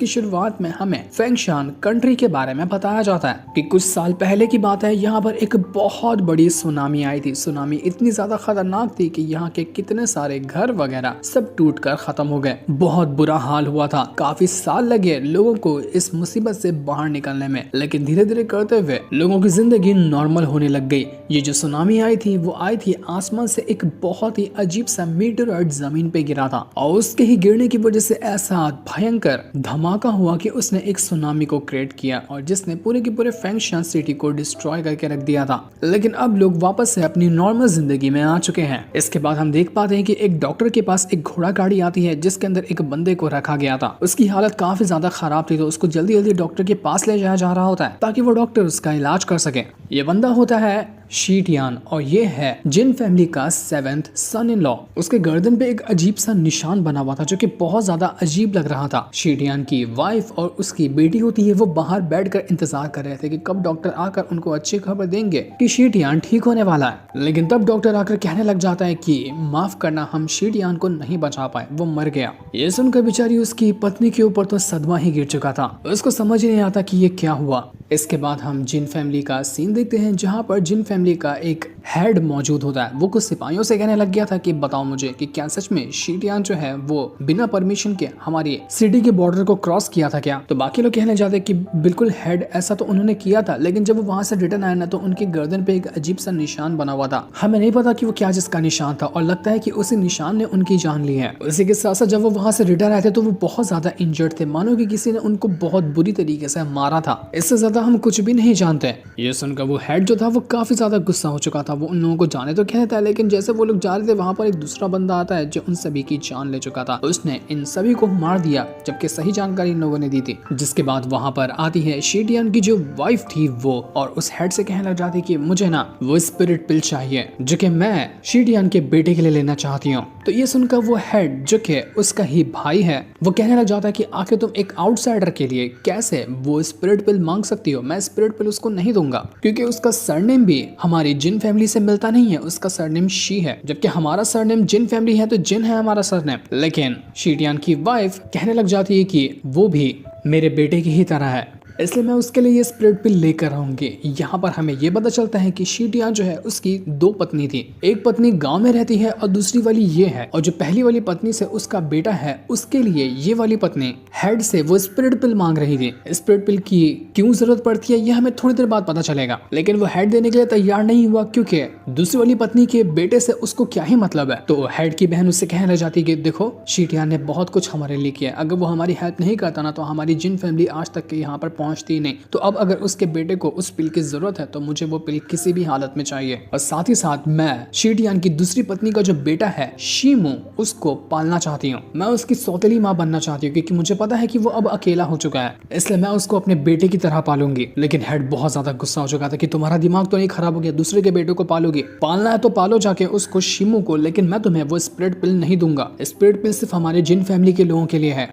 जिसकी शुरुआत में हमें फेंगशान कंट्री के बारे में बताया जाता है कि कुछ साल पहले की बात है। यहाँ पर एक बहुत बड़ी सुनामी आई थी। सुनामी इतनी ज्यादा खतरनाक थी कि यहाँ के कितने सारे घर वगैरह सब टूटकर खत्म हो गए। बहुत बुरा हाल हुआ था। काफी साल लगे लोगों को इस मुसीबत से बाहर निकलने में, लेकिन धीरे धीरे करते हुए लोगों की जिंदगी नॉर्मल होने लग गई। ये जो सुनामी आई थी वो आई थी आसमान से एक बहुत ही अजीब सा मीटरऑइड जमीन पे गिरा था और उसके ही गिरने की वजह से ऐसा भयंकर धमाका हुआ कि उसने एक सुनामी को क्रिएट किया और जिसने पूरे के पूरे फेंगशान सिटी को डिस्ट्रॉय करके रख दिया था। लेकिन अब लोग वापस से अपनी नॉर्मल जिंदगी में आ चुके हैं। इसके बाद हम देख पाते हैं कि एक डॉक्टर के पास एक घोड़ा गाड़ी आती है जिसके अंदर एक बंदे को रखा गया था। उसकी हालत काफी ज्यादा खराब थी तो उसको जल्दी जल्दी डॉक्टर के पास ले जाया जा रहा होता है ताकि वो डॉक्टर उसका इलाज कर सके। ये बंदा होता है शीटियान और ये है जिन फैमिली का 7th सन इन लॉ। उसके गर्दन पे एक अजीब सा निशान बना हुआ था जो कि बहुत ज्यादा अजीब लग रहा था। शीटियान की वाइफ और उसकी बेटी होती है वो बाहर बैठकर इंतजार कर रहे थे कि कब डॉक्टर आकर उनको अच्छी खबर देंगे कि शीटियान ठीक होने वाला है। लेकिन तब डॉक्टर आकर कहने लग जाता है कि माफ करना, हम शीटियान को नहीं बचा पाए, वो मर गया। ये सुनकर बेचारी उसकी पत्नी के ऊपर तो सदमा ही गिर चुका था। उसको समझ नहीं आता कि ये क्या हुआ। इसके बाद हम जिन फैमिली का सीन देखते हैं जहाँ पर जिन फैमिली का एक हेड मौजूद होता है। वो कुछ सिपाहियों से कहने लग गया था कि बताओ मुझे कि क्या सच में शीटियान जो है वो बिना परमिशन के हमारी सिटी के बॉर्डर को क्रॉस किया था क्या। तो बाकी लोग कहने जाते कि बिल्कुल हेड ऐसा तो उन्होंने किया था, लेकिन जब वो वहां से रिटर्न आया ना तो उनकी गर्दन पे एक अजीब सा निशान बना हुआ था। हमें नहीं पता कि वो क्या जिसका निशान था और लगता है कि उसी निशान ने उनकी जान ली है। उसी के साथ साथ जब वो वहां से रिटर्न आए थे तो वो बहुत ज्यादा इंजर्ड थे, मानो कि किसी ने उनको बहुत बुरी तरीके से मारा था। इससे ज्यादा हम कुछ भी नहीं जानते। ये सुनकर वो हेड जो था वो काफी ज्यादा गुस्सा हो चुका था। वो उन लोगों को जाने तो कहता है, लेकिन जैसे वो लोग जा रहे थे वहां पर एक दूसरा बंदा आता है जो उन सभी की जान ले चुका था। उसने इन सभी को मार दिया जबकि सही जानकारी इन लोगों ने दी थी। जिसके बाद वहां पर आती है शीटियान की जो वाइफ थी वो, और उस हेड से कहने लग जाती कि मुझे ना वो स्पिरिट पिल चाहिए जो कि मैं शीटियान के बेटे के लिए लेना चाहती हूँ। तो ये सुनकर वो हेड जो कि उसका ही भाई है वो कहने लग जाता है कि आखिर तुम एक आउटसाइडर के लिए कैसे वो स्पिरिट पिल मांग सकती हो। मैं स्पिरिट पिल उसको नहीं दूंगा क्योंकि उसका सरनेम भी हमारी जिन फैमिली से मिलता नहीं है। उसका सरनेम शी है, जबकि हमारा सरनेम जिन फैमिली है तो जिन है हमारा सरनेम। लेकिन शीटियान की वाइफ कहने लग जाती है कि वो भी मेरे बेटे की ही तरह है, इसलिए मैं उसके लिए ये स्पिरिट पिल लेकर आऊंगी। यहाँ पर हमें ये पता चलता है कि शीटियान जो है उसकी 2 पत्नी थी। एक पत्नी गांव में रहती है और दूसरी वाली ये है, और जो पहली वाली पत्नी से उसका बेटा है उसके लिए ये वाली पत्नी हेड से वो स्पिरिट पिल मांग रही थी। स्पिरिट पिल की क्यों जरूरत पड़ती है ये हमें थोड़ी देर बाद पता चलेगा, लेकिन वो हेड देने के लिए तैयार नहीं हुआ क्योंकि दूसरी वाली पत्नी के बेटे से उसको क्या ही मतलब है। तो हेड की बहन उससे कहने लग जाती है कि देखो शीटियान ने बहुत कुछ हमारे लिए किया, अगर वो हमारी हेल्प नहीं करता ना तो हमारी जिन फैमिली आज तक के यहाँ पर पहुंचती नहीं। तो अब अगर उसके बेटे को उस पिल की जरूरत है तो मुझे वो पिल किसी भी हालत में चाहिए। और साथ ही साथ मैं शीटियान की दूसरी पत्नी का जो बेटा है शीमू उसको पालना चाहती हूँ। मैं उसकी सौतेली माँ बनना चाहती हूँ क्योंकि मुझे पता है कि वो अब अकेला हो चुका है, इसलिए मैं उसको अपने बेटे की तरह पालूंगी। लेकिन हेड बहुत ज्यादा गुस्सा हो चुका था कि तुम्हारा दिमाग तो नहीं खराब हो गया, दूसरे के बेटे को पालोगी, पालना है तो पालो जाके उसको शीमू को, लेकिन मैं तुम्हें वो स्पिरिट पिल नहीं दूंगा। स्पिरिट पिल सिर्फ हमारे जिन फैमिली के लोगों के लिए है।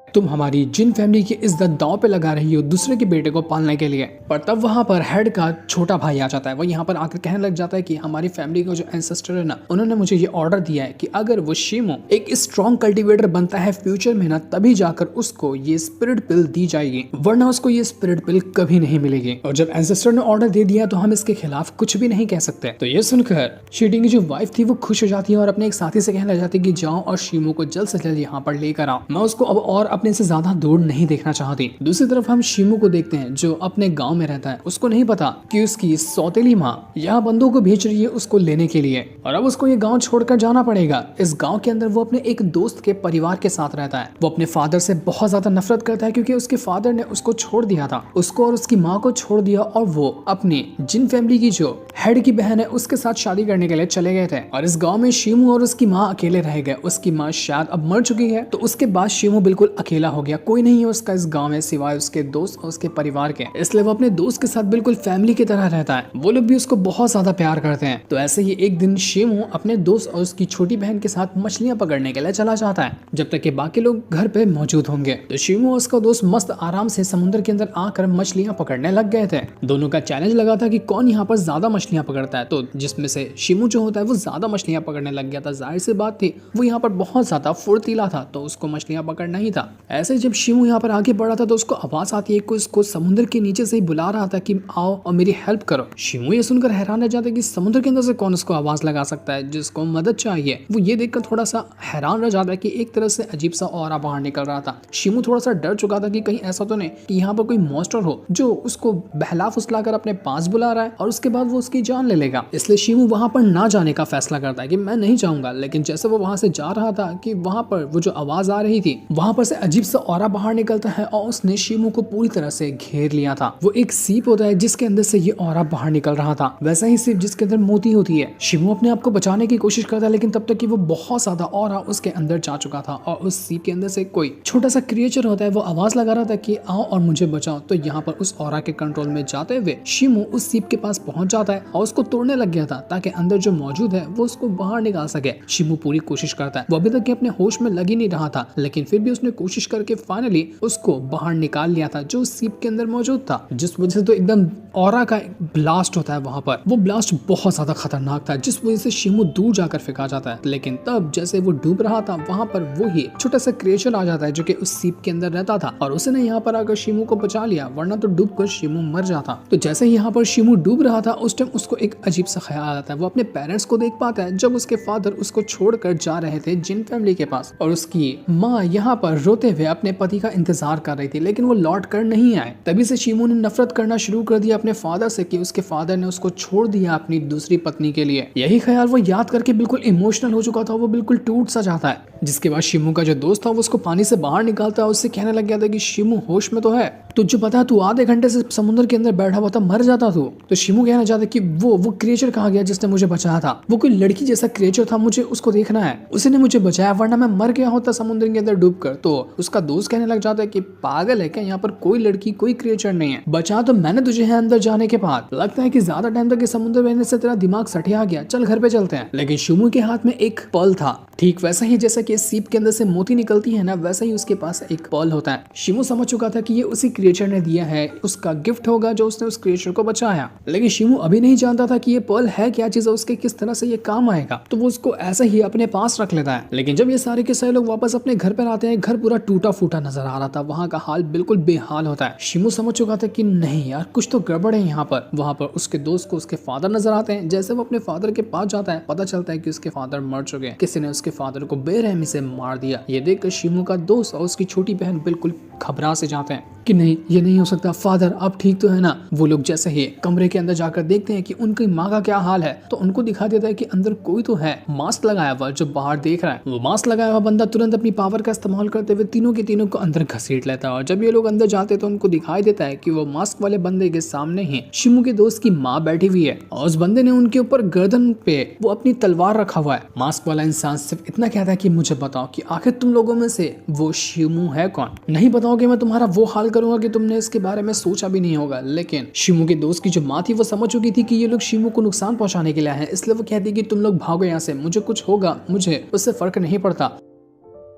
तुम हमारी जिन फैमिली की इज्जत दांव पे लगा रही हो दूसरे के बेटे को पालने के लिए। पर तब वहां पर हेड का छोटा भाई आ जाता है। वो यहाँ पर आकर कहने लग जाता है कि हमारी फैमिली का जो एंसेस्टर है ना, उन्होंने मुझे ये ऑर्डर दिया है कि अगर वो शीमो एक स्ट्रॉन्ग कल्टिवेटर बनता है फ्यूचर में ना, तभी जाकर उसको ये स्पिरिट पिल दी जाएगी, वरना उसको ये स्पिरिट पिल कभी नहीं मिलेगी। और जब एंसेस्टर ने ऑर्डर दे दिया तो हम इसके खिलाफ कुछ भी नहीं कह सकते। तो ये सुनकर शीटिंग की जो वाइफ थी वो खुश हो जाती है और अपने एक साथी से कहने लग जाती है कि जाओ और शीमो को जल्द से जल्द यहाँ पर लेकर आओ, मैं उसको अब और अपने से ज्यादा दूर नहीं देखना चाहती। दूसरी तरफ हम शीमू को देखते हैं जो अपने गांव में रहता है। उसको नहीं पता कि उसकी सौतेली माँ यहाँ बंदों को भेज रही है उसको लेने के लिए, और अब उसको ये गांव छोड़कर जाना पड़ेगा। इस गांव के अंदर वो अपने एक दोस्त के परिवार के साथ रहता है। वो अपने फादर से बहुत ज्यादा नफरत करता है क्योंकि उसके फादर ने उसको छोड़ दिया था, उसको और उसकी माँ को छोड़ दिया, और वो अपनी जिन फैमिली की जो हेड की बहन है उसके साथ शादी करने के लिए चले गए थे। और इस गाँव में शीमू और उसकी माँ अकेले रह गए। उसकी माँ शायद अब मर चुकी है, तो उसके बाद शीमू बिल्कुल अकेला हो गया। कोई नहीं है उसका इस गांव में सिवाय उसके दोस्त और उसके परिवार के, इसलिए वो अपने दोस्त के साथ बिल्कुल फैमिली की तरह रहता है। वो लोग भी उसको बहुत ज्यादा प्यार करते हैं। तो ऐसे ही एक दिन शीमू अपने दोस्त और उसकी छोटी बहन के साथ मछलियां पकड़ने के लिए चला जाता है, जब तक कि बाकी लोग घर पे मौजूद होंगे। तो शीमू और उसका दोस्त मस्त आराम से समुद्र के अंदर आकर मछलियां पकड़ने लग गए थे। दोनों का चैलेंज लगा था कि कौन यहाँ पर ज्यादा मछलियां पकड़ता है। तो जिसमें से शीमू जो होता है वो ज्यादा मछलियां पकड़ने लग गया था। जाहिर सी बात थी वो यहाँ पर बहुत ज्यादा फुर्तीला था, तो उसको मछलियां पकड़ना ही था। ऐसे जब शिमू यहाँ पर आगे बढ़ा था तो उसको आवाज आती है, उसको समुद्र के नीचे से ही बुला रहा था कि आओ और मेरी हेल्प करो। शिमू ये सुनकर हैरान रह जाता है कि समुद्र के अंदर से कौन उसको आवाज लगा सकता है जिसको मदद चाहिए। वो ये देखकर थोड़ा सा हैरान रह जाता है कि एक तरह से अजीब सा ऑरा बाहर निकल रहा था। शिमू थोड़ा सा डर चुका था कि कहीं ऐसा तो नहीं कि यहाँ पर कोई मॉन्स्टर हो जो उसको बहला फुसला कर अपने पास बुला रहा है और उसके बाद वो उसकी जान ले लेगा। इसलिए शिमू वहां पर ना जाने का फैसला करता है कि मैं नहीं जाऊंगा। लेकिन जैसे वो वहां से जा रहा था कि वहां पर वो जो आवाज आ रही थी वहां पर से अजीब सा ऑरा बाहर निकलता है और उसने शिमू को पूरी तरह से घेर लिया था। वो एक सीप होता है जिसके अंदर से ये ऑरा बाहर निकल रहा था, वैसा ही सीप जिसके अंदर मोती होती है। शिमू अपने आप को बचाने की कोशिश करता है लेकिन तब तक कि वो बहुत ज्यादा ऑरा उसके अंदर जा चुका था और उस सीप के अंदर से कोई छोटा सा क्रिएचर होता है वो आवाज लगा रहा था कि आओ और मुझे बचाओ। तो यहाँ पर उस ऑरा के कंट्रोल में जाते हुए शिमू उस सीप के पास पहुंच जाता है और उसको तोड़ने लग गया था ताकि अंदर जो मौजूद है वो उसको बाहर निकाल सके। शिमू पूरी कोशिश करता है, वो अभी तक के अपने होश में लग ही नहीं रहा था लेकिन फिर भी उसने कोशिश करके फाइनली उसको बाहर निकाल लिया था जो सीप के अंदर मौजूद था। जिस वजह से तो एकदम ऑरा का ब्लास्ट होता है वहां पर, वो ब्लास्ट बहुत ज्यादा खतरनाक था जिस वजह से शिमू दूर जाकर फेंका जाता है। लेकिन तब जैसे वो डूब रहा था वहां पर वो ही छोटा सा क्रिएचर आ जाता है जो कि उस सीप के अंदर रहता था और उसने यहाँ पर आकर शिमू को बचा लिया, वरना तो डूब कर शिमू मर जाता। तो जैसे ही यहाँ पर शिमू डूब रहा था उस टाइम उसको एक अजीब सा ख्याल आता है। वो अपने पेरेंट्स को देख पाता है जब उसके फादर उसको छोड़कर जा रहे थे जिन फैमिली के पास और उसकी माँ यहाँ पर रोते हुए अपने पति का इंतजार कर रही थी लेकिन वो लौट कर नहीं आए। तभी से शिमू ने नफरत करना शुरू कर दिया अपने फादर से कि उसके फादर ने उसको छोड़ दिया अपनी दूसरी पत्नी के लिए। यही ख्याल वो याद करके बिल्कुल इमोशनल हो चुका था, वो बिल्कुल टूट सा जाता है। जिसके बाद शिमू का जो दोस्त था वो उसको पानी से बाहर निकालता है, उससे कहने लग गया था कि शिमू होश में तो है, तुझे पता है तू आधे घंटे से समुद्र के अंदर बैठा हुआ था, मर जाता तू। तो शिमू कहना चाहता कि वो क्रिएचर कहाँ गया जिसने मुझे बचाया था, वो कोई लड़की जैसा क्रिएचर था, मुझे उसको देखना है, उसने मुझे बचाया वरना मैं मर गया होता समुद्र के अंदर डूबकर। तो उसका दोस्त कहने लग जाता है कि पागल है क्या, यहाँ पर कोई लड़की कोई क्रिएचर नहीं है, बचा तो मैंने तुझे है अंदर जाने के बाद, लगता है कि ज्यादा टाइम तक समुद्र बहने से तेरा दिमाग सठिया गया, चल घर पे चलते हैं। लेकिन शिमू के हाथ में एक पर्ल था, ठीक वैसा ही जैसा कि सीप के अंदर से मोती निकलती है ना, वैसा ही उसके पास एक पर्ल होता है। शिमू समझ चुका था कि ये उसी क्रिएचर ने दिया है, उसका गिफ्ट होगा जो उसने उस क्रिएचर को बचाया। लेकिन शिमू अभी नहीं जानता था कि ये पर्ल है क्या चीज, उसके किस तरह से ये काम आएगा। तो वो उसको ऐसा ही अपने पास रख लेता है। लेकिन जब ये सारे के सारे लोग वापस अपने घर पर आते हैं, घर पूरा टूटा फूटा नजर आ रहा था, वहाँ का हाल बिल्कुल बेहाल होता है। शिमू समझ चुका था कि नहीं यार कुछ तो गड़बड़ है यहाँ पर। वहाँ पर उसके दोस्त को उसके फादर नजर आते हैं। जैसे वो अपने फादर के पास जाता है, पता चलता है कि उसके फादर मर चुके हैं, किसी ने उसके फादर को बेरहमी से मार दिया। ये देखकर शिमू का दोस्त और उसकी छोटी बहन बिल्कुल घबरा से जाते हैं कि नहीं ये नहीं हो सकता, फादर आप ठीक तो है ना। वो लोग जैसे ही कमरे के अंदर जाकर देखते हैं कि उनकी माँ का क्या हाल है, तो उनको दिखा देता है कि अंदर कोई तो है मास्क लगाया हुआ जो बाहर देख रहा है। वो मास्क लगाया हुआ बंदा तुरंत अपनी पावर का इस्तेमाल करते हुए तीनों के तीनों को अंदर घसीट लेता है। और जब ये लोग अंदर जाते हैं तो उनको दिखाई देता है कि वो मास्क वाले बंदे के सामने ही शिमू के दोस्त की माँ बैठी हुई है और उस बंदे ने उनके ऊपर गर्दन पे वो अपनी तलवार रखा हुआ है। मास्क वाला इंसान सिर्फ इतना कहता है कि मुझे बताओ कि आखिर तुम लोगों में से वो शिमू है कौन, नहीं बताओगे मैं तुम्हारा वो हाल करूंगा कि तुमने इसके बारे में सोचा भी नहीं होगा। लेकिन शिमू के दोस्त की जो माँ थी वो समझ चुकी थी कि ये लोग शिमू को नुकसान पहुंचाने के लिए आए हैं, इसलिए वो कहती कि तुम लोग भागो यहाँ से, मुझे कुछ होगा मुझे उससे फर्क नहीं पड़ता।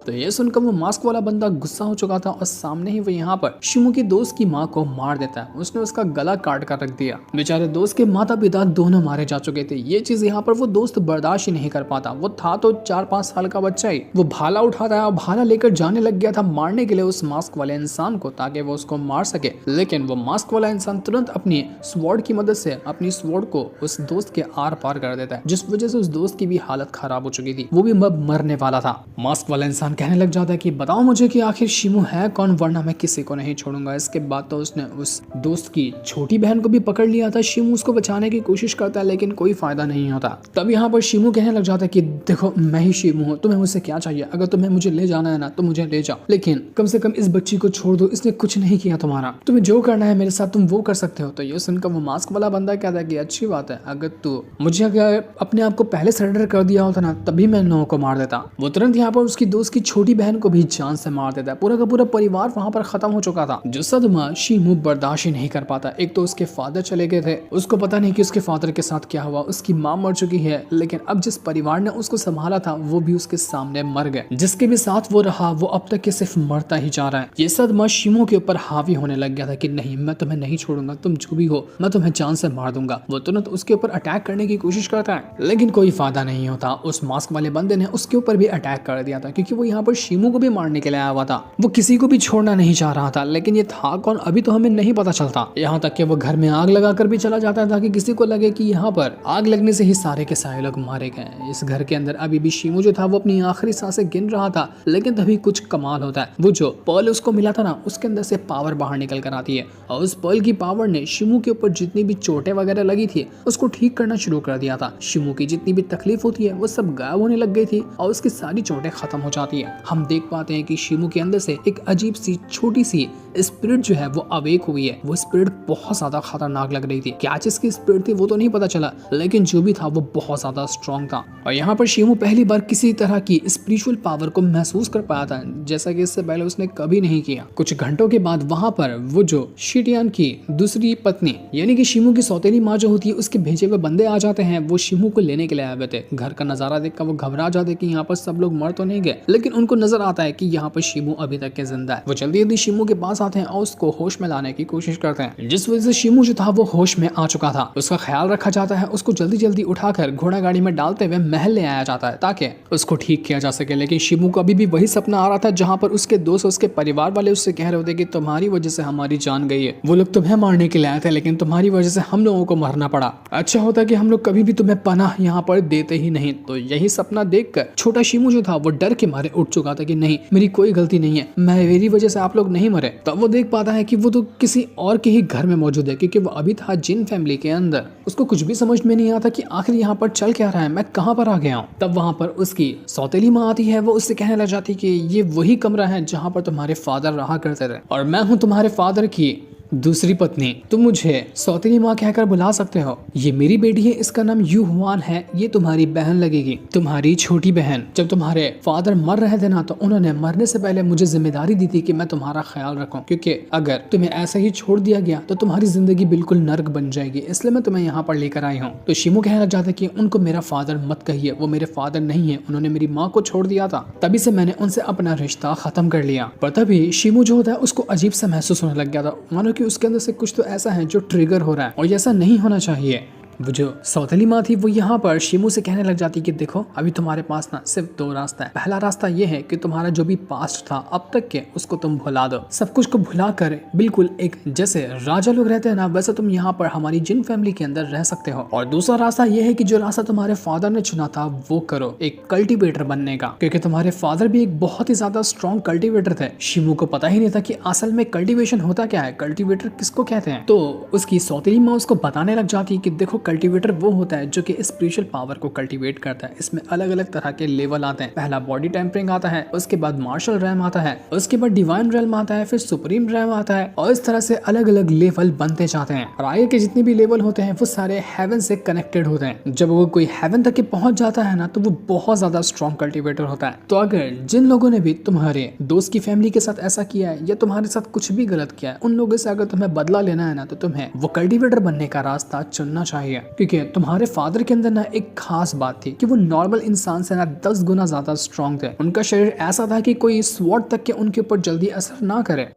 तो ये सुनकर वो मास्क वाला बंदा गुस्सा हो चुका था और सामने ही वो यहाँ पर शिमू की दोस्त की माँ को मार देता है। उसने उसका गला काट कर रख दिया। बेचारे दोस्त के माता पिता दोनों मारे जा चुके थे। ये चीज यहाँ पर वो दोस्त बर्दाश्त ही नहीं कर पाता। वो था तो 4-5 साल का बच्चा ही। वो भाला उठाता है और भाला लेकर जाने लग गया था मारने के लिए उस मास्क वाले इंसान को, ताकि वो उसको मार सके। लेकिन वो मास्क वाला इंसान तुरंत अपनी स्वॉर्ड की मदद से अपनी स्वॉर्ड को उस दोस्त के आर पार कर देता है, जिस वजह से उस दोस्त की भी हालत खराब हो चुकी थी, वो भी मरने वाला था। मास्क वाला इंसान कहने लग जाता है कि बताओ मुझे कि आखिर शिमू है कौन, वरना मैं किसी को नहीं छोड़ूंगा। इसके बाद तो उसने उस दोस्त की छोटी बहन को भी पकड़ लिया था। शिमू उसको बचाने की कोशिश करता है लेकिन कोई फायदा नहीं होता। तब यहाँ पर शिमू कहने लग जाता है कि देखो मैं ही शिमू हूँ, तुम्हें मुझसे क्या चाहिए, अगर तुम्हें मुझे ले जाना है ना तो मुझे ले जाओ, लेकिन कम से कम इस बच्ची को छोड़ दो, इसने कुछ नहीं किया तुम्हारा, तुम्हें जो करना है मेरे साथ तुम वो कर सकते हो। तो ये सुनकर वो मास्क वाला बंदा कहता है कि अच्छी बात है, अगर तू मुझे अगर अपने आप को पहले सरेंडर कर दिया होता ना तभी मैं इन लोगों को मार देता। वो तुरंत यहाँ पर उसकी दोस्त की छोटी बहन को भी जान से मार देता है। पूरा का पूरा परिवार वहां पर खत्म हो चुका था। जो सदमा शिमू बर्दाश्त ही नहीं कर पाता। एक तो उसके फादर चले गए थे, उसको पता नहीं कि उसके फादर के साथ क्या हुआ, उसकी माँ मर चुकी है, लेकिन अब जिस परिवार ने उसको संभाला था वो भी उसके सामने मर गए। जिसके भी साथ वो रहा वो अब तक के सिर्फ मरता ही जा रहा है। ये सदमा शिमू के ऊपर हावी होने लग गया था कि नहीं मैं तुम्हें नहीं छोड़ूंगा, तुम जो भी हो मैं तुम्हें जान से मार दूंगा। वो तुरंत उसके ऊपर अटैक करने की कोशिश करता है लेकिन कोई फायदा नहीं होता। उस मास्क वाले बंदे ने उसके ऊपर भी अटैक कर दिया था क्योंकि वो यहाँ पर शिमू को भी मारने के लिए आया हुआ था। वो किसी को भी छोड़ना नहीं चाह रहा था, लेकिन ये था कौन अभी तो हमें नहीं पता चलता। यहाँ तक कि वो घर में आग लगाकर भी चला जाता था कि किसी को लगे कि यहाँ पर आग लगने से ही सारे के सारे लोग मारे गए। इस घर के अंदर अभी भी शिमू जो था वो अपनी आखिरी सांसें गिन रहा था, लेकिन तभी कुछ कमाल होता है। वो जो पर्ल उसको मिला था ना, उसके अंदर से पावर बाहर निकल कर आती है और उस पर्ल की पावर ने शिमू के ऊपर जितनी भी चोटें वगैरह लगी थी उसको ठीक करना शुरू कर दिया था। शिमू की जितनी भी तकलीफ होती है वो सब गायब होने लग गई थी और उसकी सारी चोटें खत्म हो जाती है। हम देख पाते हैं कि शिमू के अंदर से एक अजीब सी छोटी सी स्पिरिट जो है वो अवेक हुई है। वो स्पिरिट बहुत ज्यादा खतरनाक लग रही थी। क्या चीज की स्पिरिट थी वो तो नहीं पता चला, लेकिन जो भी था वो बहुत ज्यादा स्ट्रॉन्ग था। और यहाँ पर शिमू पहली बार किसी तरह की स्पिरिचुअल पावर को महसूस कर पाया था, जैसा कि इससे पहले उसने कभी नहीं किया। कुछ घंटों के बाद वहां पर वो जो शिटियान की दूसरी पत्नी यानी कि शिमू की सौतेली माँ जो होती है उसके भेजे हुए बंदे आ जाते हैं। वो शिमू को लेने के लिए आए हुए थे। घर का नजारा देखकर वो घबरा जाते कि यहाँ पर सब लोग मर तो नहीं गए, लेकिन उनको नजर आता है कि यहाँ पर शिमू अभी तक के जिंदा है। वो जल्दी जल्दी शिमू के पास आते हैं और उसको होश में लाने की कोशिश करते हैं, जिस वजह से शिमू जो था वो होश में आ चुका था। उसका ख्याल रखा जाता है, उसको जल्दी जल्दी उठाकर घोड़ा गाड़ी में डालते हुए महल ले आया जाता है ताकि उसको ठीक किया जा सके। लेकिन शिमू को अभी भी वही सपना आ रहा था जहाँ पर उसके दोस्त उसके परिवार वाले उससे कह रहे होते कि तुम्हारी वजह से हमारी जान गई है। वो लोग तुम्हें मारने के लिए आए थे, लेकिन तुम्हारी वजह से हम लोगों को मरना पड़ा। अच्छा होता कि हम लोग कभी भी तुम्हें पनाह यहाँ पर देते ही नहीं। तो यही सपना देखकर छोटा शिमू जो था वो डर के मारे उठ चुका था कि नहीं, मेरी कोई गलती नहीं है, मेरी वजह से आप लोग नहीं मरे। तब वो देख पाता है कि वो तो किसी और के ही घर में मौजूद है, क्योंकि वो अभी था जिन फैमिली के अंदर। उसको कुछ भी समझ में नहीं आता कि आखिर यहाँ पर चल क्या रहा है, मैं कहाँ पर आ गया हूँ। तब वहाँ पर उसकी सौतेली माँ आती है। वो उससे कहने लग जाती कि ये वही कमरा है जहाँ पर तुम्हारे फादर रहा करते थे और मैं हूँ तुम्हारे फादर की दूसरी पत्नी। तुम मुझे सौतेली माँ कहकर बुला सकते हो। ये मेरी बेटी है, इसका नाम यू हुआन है। ये तुम्हारी बहन लगेगी, तुम्हारी छोटी बहन। जब तुम्हारे फादर मर रहे थे ना, तो उन्होंने मरने से पहले मुझे जिम्मेदारी दी थी कि मैं तुम्हारा ख्याल रखूं, क्योंकि अगर तुम्हें ऐसे ही छोड़ दिया गया तो तुम्हारी जिंदगी बिल्कुल नर्क बन जाएगी, इसलिए मैं तुम्हें यहाँ पर लेकर आई हूँ। तो शिमू कहने लग जाता कि उनको मेरा फादर मत कहिए, वो मेरे फादर नहीं है, उन्होंने मेरी माँ को छोड़ दिया था, तभी से मैंने उनसे अपना रिश्ता खत्म कर लिया। पर तभी शिमू जो होता है उसको अजीब सा महसूस होने लग गया था, मानो कि उसके अंदर से कुछ तो ऐसा है जो ट्रिगर हो रहा है और ऐसा नहीं होना चाहिए। वो जो सौतेली माँ थी वो यहाँ पर शिमू से कहने लग जाती कि देखो, अभी तुम्हारे पास ना सिर्फ दो रास्ता है। पहला रास्ता ये है कि तुम्हारा जो भी पास्ट था अब तक के, उसको तुम भुला दो। सब कुछ को भुला कर बिल्कुल एक जैसे राजा लोग रहते हैं ना, वैसे तुम यहाँ पर हमारी जिन फैमिली के अंदर रह सकते हो। और दूसरा रास्ता ये है कि जो रास्ता तुम्हारे फादर ने चुना था वो करो, एक कल्टिवेटर बनने का, क्योंकि तुम्हारे फादर भी एक बहुत ही ज्यादा स्ट्रॉन्ग कल्टिवेटर थे। शिमू को पता ही नहीं था कि असल में कल्टिवेशन होता क्या है, कल्टिवेटर किसको कहते हैं। तो उसकी सौतेली माँ उसको बताने लग जाती कि देखो, कल्टीवेटर वो होता है जो कि स्पिरिचुअल पावर को कल्टीवेट करता है। इसमें अलग अलग तरह के लेवल आते हैं। पहला बॉडी टेम्परिंग आता है, उसके बाद मार्शल रैम आता है, उसके बाद डिवाइन रैम आता है, फिर सुप्रीम रैम आता है, और इस तरह से अलग अलग लेवल बनते जाते हैं। और आगे के जितने भी लेवल होते हैं वो सारे हेवन से कनेक्टेड होते हैं। जब वो कोई हेवन तक के पहुंच जाता है ना, तो वो बहुत ज्यादा स्ट्रॉन्ग कल्टीवेटर होता है। तो अगर जिन लोगों ने भी तुम्हारे दोस्त की फैमिली के साथ ऐसा किया है या तुम्हारे साथ कुछ भी गलत किया है, उन लोगों से अगर तुम्हें बदला लेना है ना, तो तुम्हें वो कल्टीवेटर बनने का रास्ता चुनना चाहिए। क्योंकि तुम्हारे फादर के अंदर ना एक खास बात थी कि वो नॉर्मल इंसान से ना 10 गुना ज्यादा स्ट्रॉन्ग थे। उनका शरीर ऐसा था कि कोई स्वॉर्ड तक के उनके ऊपर जल्दी असर ना करे।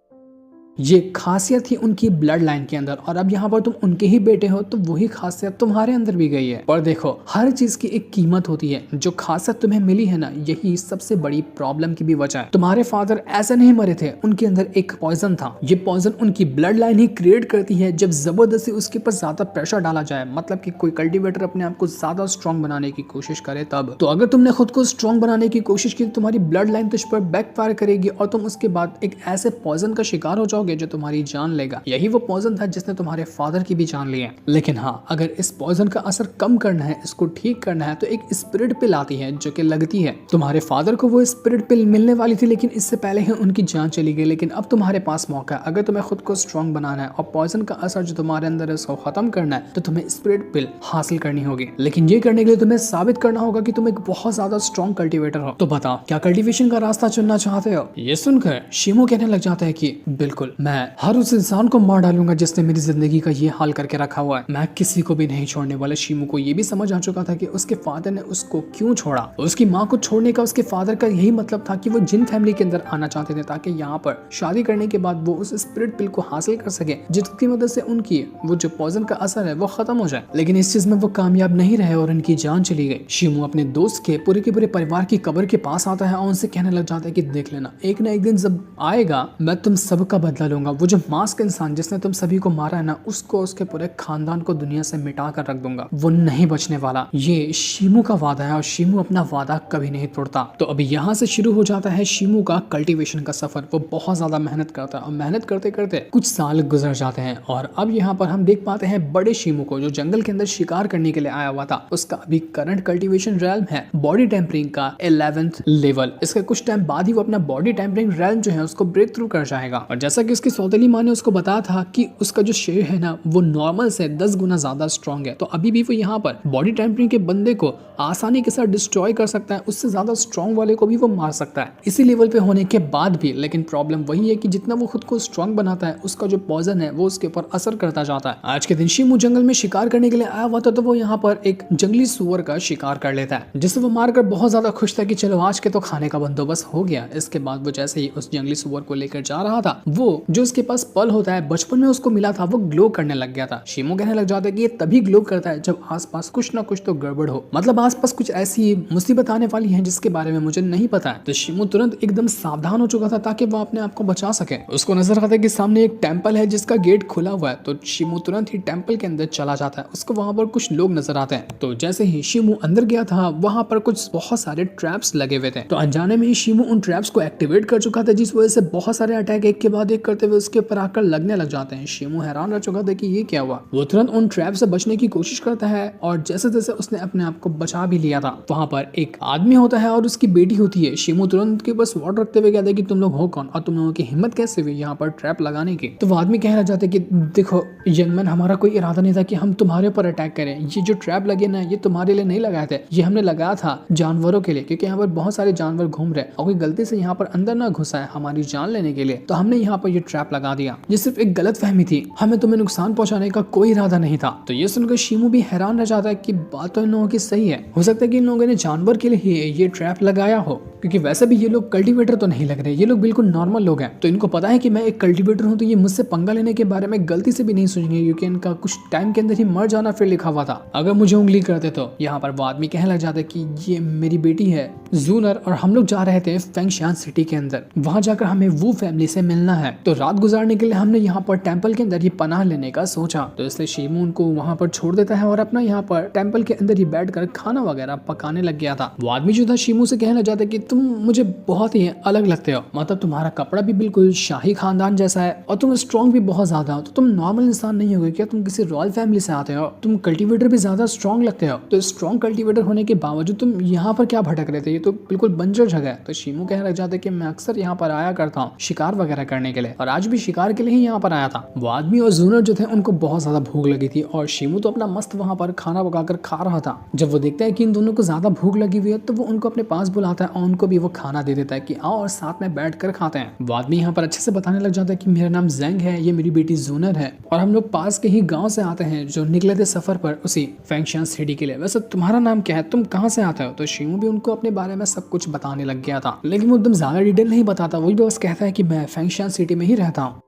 ये खासियत थी उनकी ब्लड लाइन के अंदर, और अब यहाँ पर तुम उनके ही बेटे हो तो वही खासियत तुम्हारे अंदर भी गई है। पर देखो, हर चीज की एक कीमत होती है। जो खासियत तुम्हें मिली है ना, यही सबसे बड़ी प्रॉब्लम की भी वजह है। तुम्हारे फादर ऐसे नहीं मरे थे, उनके अंदर एक पॉइजन था। ये पॉइजन उनकी ब्लड लाइन ही क्रिएट करती है जब जबरदस्ती उसके ऊपर ज्यादा प्रेशर डाला जाए। मतलब कि कोई कल्टीवेटर अपने आप को ज्यादा स्ट्रॉन्ग बनाने की कोशिश करे तब। तो अगर तुमने खुद को स्ट्रॉन्ग बनाने की कोशिश की तो तुम्हारी ब्लड लाइन तुझ पर बैकफायर करेगी और तुम उसके बाद एक ऐसे पॉइजन का शिकार हो जाओगे जो तुम्हारी जान लेगा। यही वो पॉइजन था जिसने तुम्हारे फादर की भी जान ली है। लेकिन हाँ, अगर इस पॉइजन का असर कम करना है, इसको ठीक करना है, तो एक स्पिरिट पिल आती है जो कि लगती है। तुम्हारे फादर को वो स्पिरिट पिल मिलने वाली थी, लेकिन इससे पहले ही उनकी जान चली गई। लेकिन अब तुम्हारे पास मौका है। अगर तुम्हें खुद को स्ट्रॉन्ग बनाना है और पॉइजन का असर जो तुम्हारे अंदर है उसको खत्म करना है, तो तुम्हें स्पिरिट पिल हासिल करनी होगी। लेकिन ये करने के लिए तुम्हें साबित करना होगा कि तुम एक बहुत ज्यादा स्ट्रॉन्ग कल्टीवेटर हो। तो बताओ, क्या कल्टीवेशन का रास्ता चुनना चाहते हो? ये सुनकर शिमू कहने लग जाता है कि बिल्कुल, मैं हर उस इंसान को मार डालूंगा जिसने मेरी जिंदगी का ये हाल करके रखा हुआ है। मैं किसी को भी नहीं छोड़ने वाला। शिमू को ये भी समझ आ चुका था कि उसके फादर ने उसको क्यों छोड़ा। उसकी माँ को छोड़ने का उसके फादर का यही मतलब था कि वो जिन फैमिली के अंदर आना चाहते थे ताकि यहाँ पर शादी करने के बाद वो उस स्पिरिट पिल को हासिल कर सके जिसकी मदद से उनकी वो जो पॉइजन का असर है वो खत्म हो जाए। लेकिन इस चीज में वो कामयाब नहीं रहे और उनकी जान चली गई। शिमू अपने दोस्त के पूरे परिवार की कब्र के पास आता है और उनसे कहने लग जाता है कि देख लेना, एक ना एक दिन जब आएगा मैं तुम सबका बदला लूंगा। वो जो मास्क इंसान जिसने तुम सभी को मारा है ना, उसको उसके पूरे खानदान को दुनिया से मिटा कर रख दूंगा। वो नहीं बचने वाला। ये शिमू का वादा है और शिमू अपना वादा कभी नहीं तोड़ता। तो अभी यहाँ से शुरू हो जाता है शिमू का कल्टीवेशन का सफर। वो बहुत ज्यादा मेहनत करता है और मेहनत करते करते कुछ साल गुजर जाते हैं और अब यहाँ पर हम देख पाते हैं बड़े शिमू को जो जंगल के अंदर शिकार करने के लिए आया हुआ था। उसका अभी करंट कल्टीवेशन रेल्म है बॉडी टेम्परिंग का 11th लेवल। इसके कुछ टाइम बाद ही वो अपना बॉडी टेम्परिंग रेल्म जो है उसको ब्रेक थ्रू कर जाएगा। और जैसा कि उसकी सौतेली माँ ने उसको बताया था कि उसका जो शेर है ना वो नॉर्मल से 10 गुना ज्यादा स्ट्रॉन्ग है, तो अभी भी वो यहाँ पर बॉडी टेम्परिंग के बंदे को आसानी के साथ डिस्ट्रॉय कर सकता है। उससे ज्यादा स्ट्रॉन्ग वाले को भी वो मार सकता है इसी लेवल पे होने के बाद भी। लेकिन प्रॉब्लम वही है कि जितना वो खुद को स्ट्रॉन्ग बनाता है उसका जो पॉइजन है वो उसके ऊपर असर करता जाता है। आज के दिन शिमू जंगल में शिकार करने के लिए आया हुआ था तो वो यहाँ पर एक जंगली सुअर का शिकार कर लेता है जिसे वो मारकर बहुत ज्यादा खुश था कि चलो आज के तो खाने का बंदोबस्त हो गया। इसके बाद वो जैसे ही उस जंगली सुअर को लेकर जा रहा था, वो जो उसके पास पल होता है बचपन में उसको मिला था वो ग्लो करने लग गया था। शिमू कहने लग जाता है कि ये तभी ग्लो करता है जब आसपास कुछ ना कुछ तो गड़बड़ हो, मतलब आसपास कुछ ऐसी मुसीबत आने वाली है जिसके बारे में मुझे नहीं पता है। तो शिमू तुरंत एकदम सावधान हो चुका था ताकि वो अपने आप को बचा सके। उसको नजर आता है कि सामने एक टेंपल है जिसका गेट खुला हुआ है, तो शिमू तुरंत ही टेंपल के अंदर चला जाता है। उसको वहां पर कुछ लोग नजर आते हैं। तो जैसे ही शिमू अंदर गया था वहां पर कुछ बहुत सारे ट्रैप्स लगे हुए थे। तो अनजाने में ही शिमू उन ट्रैप्स को एक्टिवेट कर चुका था जिस वजह से बहुत सारे अटैक एक के बाद एक करते हुए उसके ऊपर आकर लगने लग जाते हैं। शिमू हैरान रह चुका था कि ये क्या हुआ। वो तुरंत उन ट्रैप से बचने की कोशिश करता है और जैसे जैसे उसने अपने आप को बचा भी लिया था वहां पर एक आदमी होता है और उसकी बेटी होती है। शिमू तुरंत के ऊपर स्वॉर्ड रखते हुए कहता है कि तुम लोग हो कौन और तुम लोगों की हिम्मत कैसे हुई यहाँ पर ट्रैप लगाने की। तो वो आदमी कहना चाहते कि देखो यंगमैन, हमारा कोई इरादा नहीं था कि हम तुम्हारे ऊपर अटैक करें। ये जो ट्रैप लगे ना ये तुम्हारे लिए नहीं लगाए थे, ये हमने लगाया था जानवरों के लिए, क्योंकि यहाँ पर बहुत सारे जानवर घूम रहे और कोई गलती से यहाँ पर अंदर ना घुसा है हमारी जान लेने के लिए, तो हमने यहाँ पर ये ट्रैप लगा दिया। ये सिर्फ एक गलत फहमी थी, हमें तुम्हें नुकसान पहुंचाने का कोई इरादा नहीं था। तो ये सुनकर शिमू भी हैरान रह जाता है कि बात तो इन लोगों की सही है। हो सकता है कि इन लोगों ने जानवर के लिए ही ये ट्रैप लगाया हो, क्योंकि वैसे भी ये लोग कल्टीवेटर तो नहीं लग रहे, ये लोग बिल्कुल नॉर्मल लोग हैं। तो इनको पता है कि मैं एक कल्टीवेटर हूँ, तो ये मुझसे पंगा लेने के बारे में गलती से भी नहीं सोचेंगे, क्योंकि इनका कुछ टाइम के अंदर ही मर जाना फिर लिखा हुआ था। अगर मुझे उंगली करते तो यहाँ पर वो आदमी कहने लग जाता है कि ये मेरी बेटी है जूनर और हम लोग जा रहे थे फेंगशान सिटी के अंदर, वहां जाकर हमें वो फैमिली से मिलना है। तो रात गुजारने के लिए हमने यहाँ पर टेंपल के अंदर ही पनाह लेने का सोचा। तो इसलिए शिमू उनको वहां पर छोड़ देता है और अपना यहाँ पर टेंपल के अंदर ही बैठकर खाना वगैरह पकाने लग गया था। वो आदमी जो था शिमू से कहना चाहता है कि तुम मुझे बहुत ही अलग लगते हो, मतलब तुम्हारा कपड़ा भी बिल्कुल शाही खानदान जैसा है और तुम स्ट्रॉन्ग भी बहुत ज्यादा हो। तो तुम नॉर्मल इंसान नहीं हो क्या, तुम किसी रॉयल फैमिली से आते हो, तुम कल्टीवेटर भी ज्यादा स्ट्रॉन्ग लगते हो। तो स्ट्रॉन्ग कल्टीवेटर होने के बावजूद तुम यहाँ पर क्या भटक रहे थे, ये तो बिल्कुल बंजर जगह है। तो शिमू कहने लग जाता है कि मैं अक्सर यहाँ पर आया करता हूँ शिकार वगैरह करने के लिए और आज भी शिकार के लिए ही यहाँ पर आया था। वो आदमी और जूनर जो थे उनको बहुत ज्यादा भूख लगी थी और शिमू तो अपना मस्त वहां पर खाना पकाकर खा रहा था। जब वो देखता है कि इन दोनों को ज्यादा भूख लगी हुई है तो वो उनको अपने पास बुलाता है और उनको भी वो खाना दे देता है कि आओ और साथ में बैठ कर खाते हैं। वो आदमी यहाँ पर अच्छे से बताने लग जाता है कि मेरा नाम जेंग है, ये मेरी बेटी जूनर है और हम लोग पास के ही गाँव से आते हैं जो निकले थे सफर पर उसी फेंगशान सिटी के लिए। वैसे तुम्हारा नाम क्या है, तुम कहाँ से आते हो। तो शिमू भी उनको अपने बारे में सब कुछ बताने लग गया था, लेकिन वो एकदम ज्यादा डिटेल नहीं बताता, वही बस कहता है कि मैं फेंगशान सिटी में ही रहता हूँ।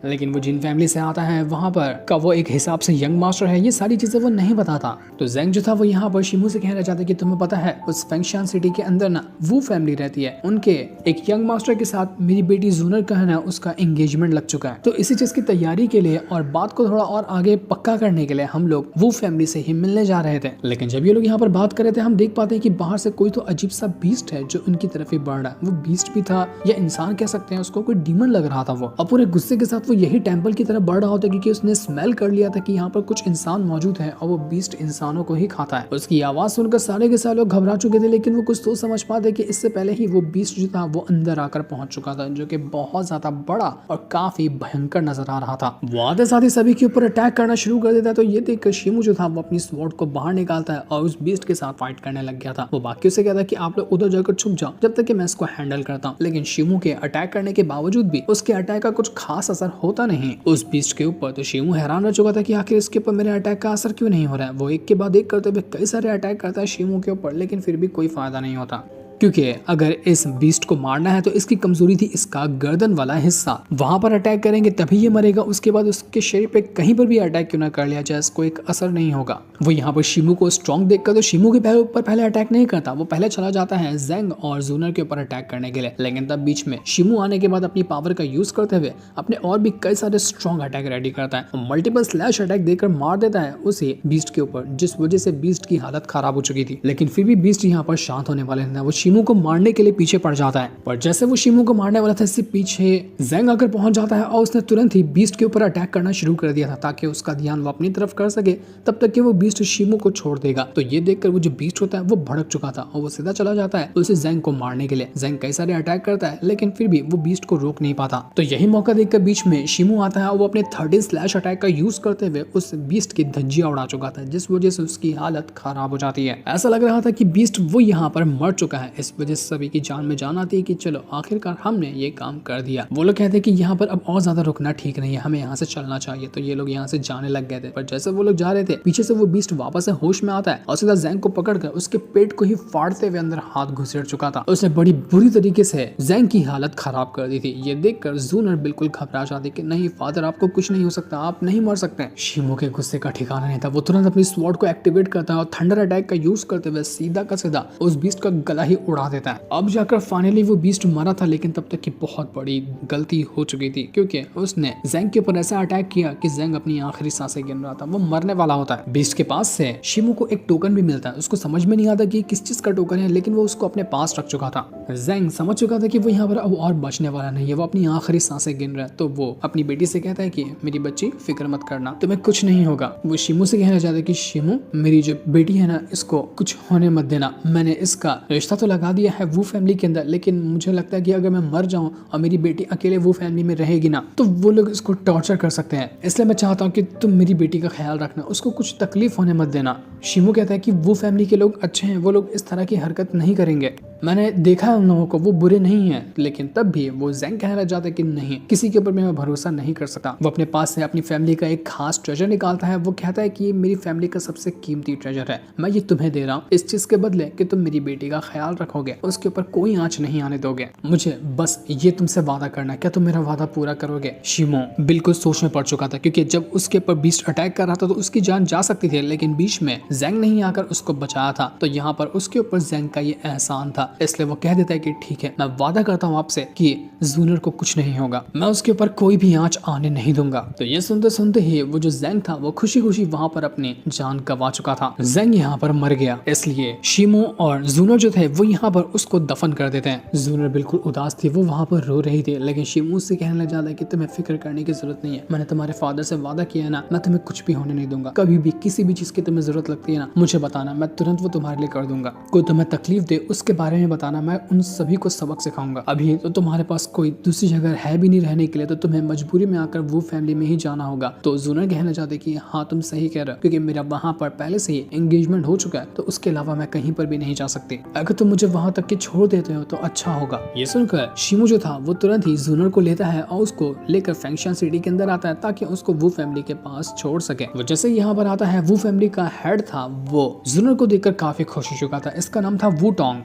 लेकिन वो जिन फैमिली से आता है वहां पर का वो एक हिसाब से यंग मास्टर है, ये सारी चीजें वो नहीं बताता। तो जेंग जो था वो यहाँ पर शिमू से कहना चाहता है कि तुम्हें पता है उस फेंगशान सिटी के अंदर ना वो फैमिली रहती है, उनके एक यंग मास्टर के साथ मेरी बेटी जूनर का है ना उसका एंगेजमेंट लग चुका है। तो इसी चीज की तैयारी के लिए और बात को थोड़ा और आगे पक्का करने के लिए हम लोग वो फैमिली से ही मिलने जा रहे थे। लेकिन जब ये लोग यहाँ पर बात कर रहे थे हम देख पाते हैं कि बाहर से कोई तो अजीब सा बीस्ट है जो उनकी तरफ ही बढ़ रहा है। वो बीस्ट भी था या इंसान कह सकते हैं, उसको कोई डीमन लग रहा था वो, और पूरे गुस्से के साथ वो यही टेंपल की तरफ बढ़ रहा होता है क्योंकि उसने स्मेल कर लिया था कि यहाँ पर कुछ इंसान मौजूद है और वो बीस्ट इंसानों को ही खाता है। उसकी आवाज सुनकर सारे के सारे लोग घबरा चुके थे, लेकिन वो कुछ सोच समझ पाते कि इससे पहले ही वो बीस्ट जो था वो अंदर आकर पहुंच चुका था, जो कि बहुत ज्यादा बड़ा और काफी भयंकर नजर आ रहा था। वो आते साथ ही सभी के ऊपर अटैक करना शुरू कर देता है। तो ये देखकर शिमू जो था वो अपनी स्वॉर्ड को बाहर निकालता है और उस बीस्ट के साथ फाइट करने लग गया था। वो बाकियों से कहता है कि आप लोग उधर जाकर छुप जाओ जब तक कि मैं इसको हैंडल करता हूँ। लेकिन शिमू के अटैक करने के बावजूद भी उसके अटैक का कुछ खास असर होता नहीं उस बीस्ट के ऊपर। तो शिमू हैरान रह चुका था कि आखिर इसके ऊपर मेरे अटैक का असर क्यों नहीं हो रहा है। वो एक के बाद एक करते हुए कई सारे अटैक करता है शिमू के ऊपर, लेकिन फिर भी कोई फायदा नहीं होता, क्योंकि अगर इस बीस्ट को मारना है तो इसकी कमजोरी थी इसका गर्दन वाला हिस्सा। वहां पर अटैक करेंगे तभी ये मरेगा, उसके बाद उसके शरीर पे कहीं पर भी अटैक क्यों ना कर लिया जाए इसको एक असर नहीं होगा। वो यहाँ पर शिमू को स्ट्रॉन्ग देखकर तो शिमू के ऊपर पहले अटैक नहीं करता, वो पहले चला जाता है जेंग और जूनर के ऊपर अटैक करने के लिए। लेकिन तब बीच में शिमू आने के बाद अपनी पावर का यूज करते हुए अपने और भी कई सारे स्ट्रॉन्ग अटैक रेडी करता है, मल्टीपल स्लैश अटैक देकर मार देता है उसे बीस्ट के ऊपर, जिस वजह से बीस्ट की हालत खराब हो चुकी थी। लेकिन फिर भी बीस्ट यहाँ पर शांत होने वाले नहीं, वो शिमू को मारने के लिए पीछे पड़ जाता है। पर जैसे वो शिमू को मारने वाला था इससे पीछे जेंग आकर पहुंच जाता है और उसने तुरंत ही बीस्ट के ऊपर अटैक करना शुरू कर दिया था ताकि उसका ध्यान वो अपनी तरफ कर सके, तब तक कि वो बीस्ट शिमू को छोड़ देगा। तो ये देखकर वो जो बीस्ट होता है वो भड़क चुका था और वो सीधा चला जाता है उसे जेंग को मारने के लिए। जेंग कई सारे अटैक करता है लेकिन फिर भी वो बीस्ट को रोक नहीं पाता। तो यही मौका देखकर बीच में शिमू आता है और वो अपने 13 स्लैश अटैक का यूज करते हुए उस बीस्ट की धज्जियां उड़ा चुका था, जिस वजह से उसकी हालत खराब हो जाती है। ऐसा लग रहा था कि बीस्ट वो यहाँ पर मर चुका है। इस वजह से सभी की जान में जान आती है कि चलो आखिरकार हमने ये काम कर दिया। वो लोग कहते हैं कि यहाँ पर अब और ज्यादा रुकना ठीक नहीं है, हमें यहाँ से चलना चाहिए। तो ये लोग यहाँ से जाने लग गए थे, पर जैसे वो लोग जा रहे थे पीछे से वो बीस्ट वापस से होश में आता है और सीधा जेंग को पकड़कर उसके पेट को ही फाड़ते हुए अंदर हाथ घुसेड़ चुका था। उसने बड़ी बुरी तरीके से जेंग की हालत खराब कर दी थी। ये देखकर जूनर बिल्कुल घबरा जाती कि नहीं फादर, आपको कुछ नहीं हो सकता, आप नहीं मर सकते। शिमू के गुस्से का ठिकाना नहीं था। वो तुरंत अपनी स्वॉर्ड को एक्टिवेट करता है और थंडर अटैक का यूज करते हुए सीधा का सीधा उस बीस्ट का गला ही उड़ा देता है। अब जाकर फाइनली वो बीस्ट मरा था, लेकिन तब तक की बहुत बड़ी गलती हो चुकी थी क्योंकि उसने जेंग के ऊपर ऐसा अटैक किया कि जेंग अपनी आखिरी सांसें गिन रहा था, वो मरने वाला होता है। बीस्ट के पास से शिमू को एक टोकन भी मिलता है। उसको समझ में नहीं आता कि किस चीज का टोकन है, लेकिन वो उसको अपने पास रख चुका था। जेंग समझ चुका था कि वो यहाँ पर अब और बचने वाला नहीं है, वो अपनी आखिरी सांसें गिन रहा है। तो वो अपनी बेटी से कहता है कि मेरी बच्ची फिक्र मत करना, तुम्हें कुछ नहीं होगा। वो शिमू से कहना चाहता है कि शिमू, मेरी जो बेटी है ना, इसको कुछ होने मत देना। मैंने इसका रिश्ता तो लगा दिया है वो फैमिली के अंदर, लेकिन मुझे लगता है कि अगर मैं मर जाऊं और मेरी बेटी अकेले वो फैमिली में रहेगी ना, तो वो लोग इसको टॉर्चर कर सकते हैं। इसलिए मैं चाहता हूँ कि तुम मेरी बेटी का ख्याल रखना, उसको कुछ तकलीफ होने मत देना। शिमू कहता है कि वो फैमिली के लोग अच्छे हैं, वो लोग इस तरह की हरकत नहीं करेंगे, मैंने देखा है उन लोगों को, वो बुरे नहीं है। लेकिन तब भी वो जेंग कहना चाहता है कि नहीं, किसी के ऊपर मैं भरोसा नहीं कर सकता। वो अपने पास से अपनी फैमिली का एक खास ट्रेजर निकालता है। वो कहता है कि ये मेरी फैमिली का सबसे कीमती ट्रेजर है, मैं ये तुम्हें दे रहा हूँ इस चीज के बदले कि तुम मेरी बेटी का ख्याल रखोगे, उसके ऊपर कोई आंच नहीं आने दोगे। मुझे बस ये तुमसे वादा करना, क्या तुम मेरा वादा पूरा करोगे? शिमो बिल्कुल सोच में पड़ चुका था क्योंकि जब उसके ऊपर बीस्ट अटैक कर रहा था तो उसकी जान जा सकती थी, लेकिन बीच में जेंग नहीं आकर उसको बचाया था। तो यहाँ पर उसके ऊपर जेंग का ये एहसान था, इसलिए वो कह देता है कि ठीक है, मैं वादा करता हूँ आपसे कि जूनर को कुछ नहीं होगा, मैं उसके ऊपर कोई भी आंच आने नहीं दूंगा। तो ये सुनते सुनते ही वो जो जेंग था वो खुशी खुशी वहां पर अपनी जान गंवा चुका था। जेंग यहाँ पर मर गया, इसलिए शिमो और जूनर जो थे वो यहाँ पर उसको दफन कर देते हैं। जूनर बिल्कुल उदास थी, वो वहां पर रो रही थी, लेकिन शिमो से कहने लग जाता है कि तुम्हें फिक्र करने की जरूरत नहीं है, मैंने तुम्हारे फादर से वादा किया है ना, मैं तुम्हें कुछ भी होने नहीं दूंगा। कभी भी किसी भी चीज की तुम्हें जरूरत लगती है ना, मुझे बताना, मैं तुरंत वो तुम्हारे लिए कर दूंगा। कोई तुम्हें तकलीफ दे उसके बारे में बताना, मैं उन सभी को सबक सिखाऊंगा। अभी तो तुम्हारे पास कोई दूसरी जगह है भी नहीं रहने के लिए, तो तुम्हें मजबूरी में आकर वो फैमिली में ही जाना होगा। तो जूनर कहना चाहते कि हाँ तुम सही कह रहे हो, क्योंकि मेरा वहां पर पहले से ही एंगेजमेंट हो चुका है, तो उसके अलावा मैं कहीं पर भी नहीं जा सकती। अगर तुम मुझे वहां तक के छोड़ देते हो तो अच्छा होगा। ये सुनकर शिमो जो था वो तुरंत ही जूनर को लेता है और उसको लेकर फेंगशान सिटी के अंदर आता है ताकि उसको वो फैमिली के पास छोड़ सके। वो जैसे यहाँ पर आता है, वो फैमिली का हेड था, वो जूनर को देखकर काफी खुश हो चुका था। इसका नाम था वूटोंग।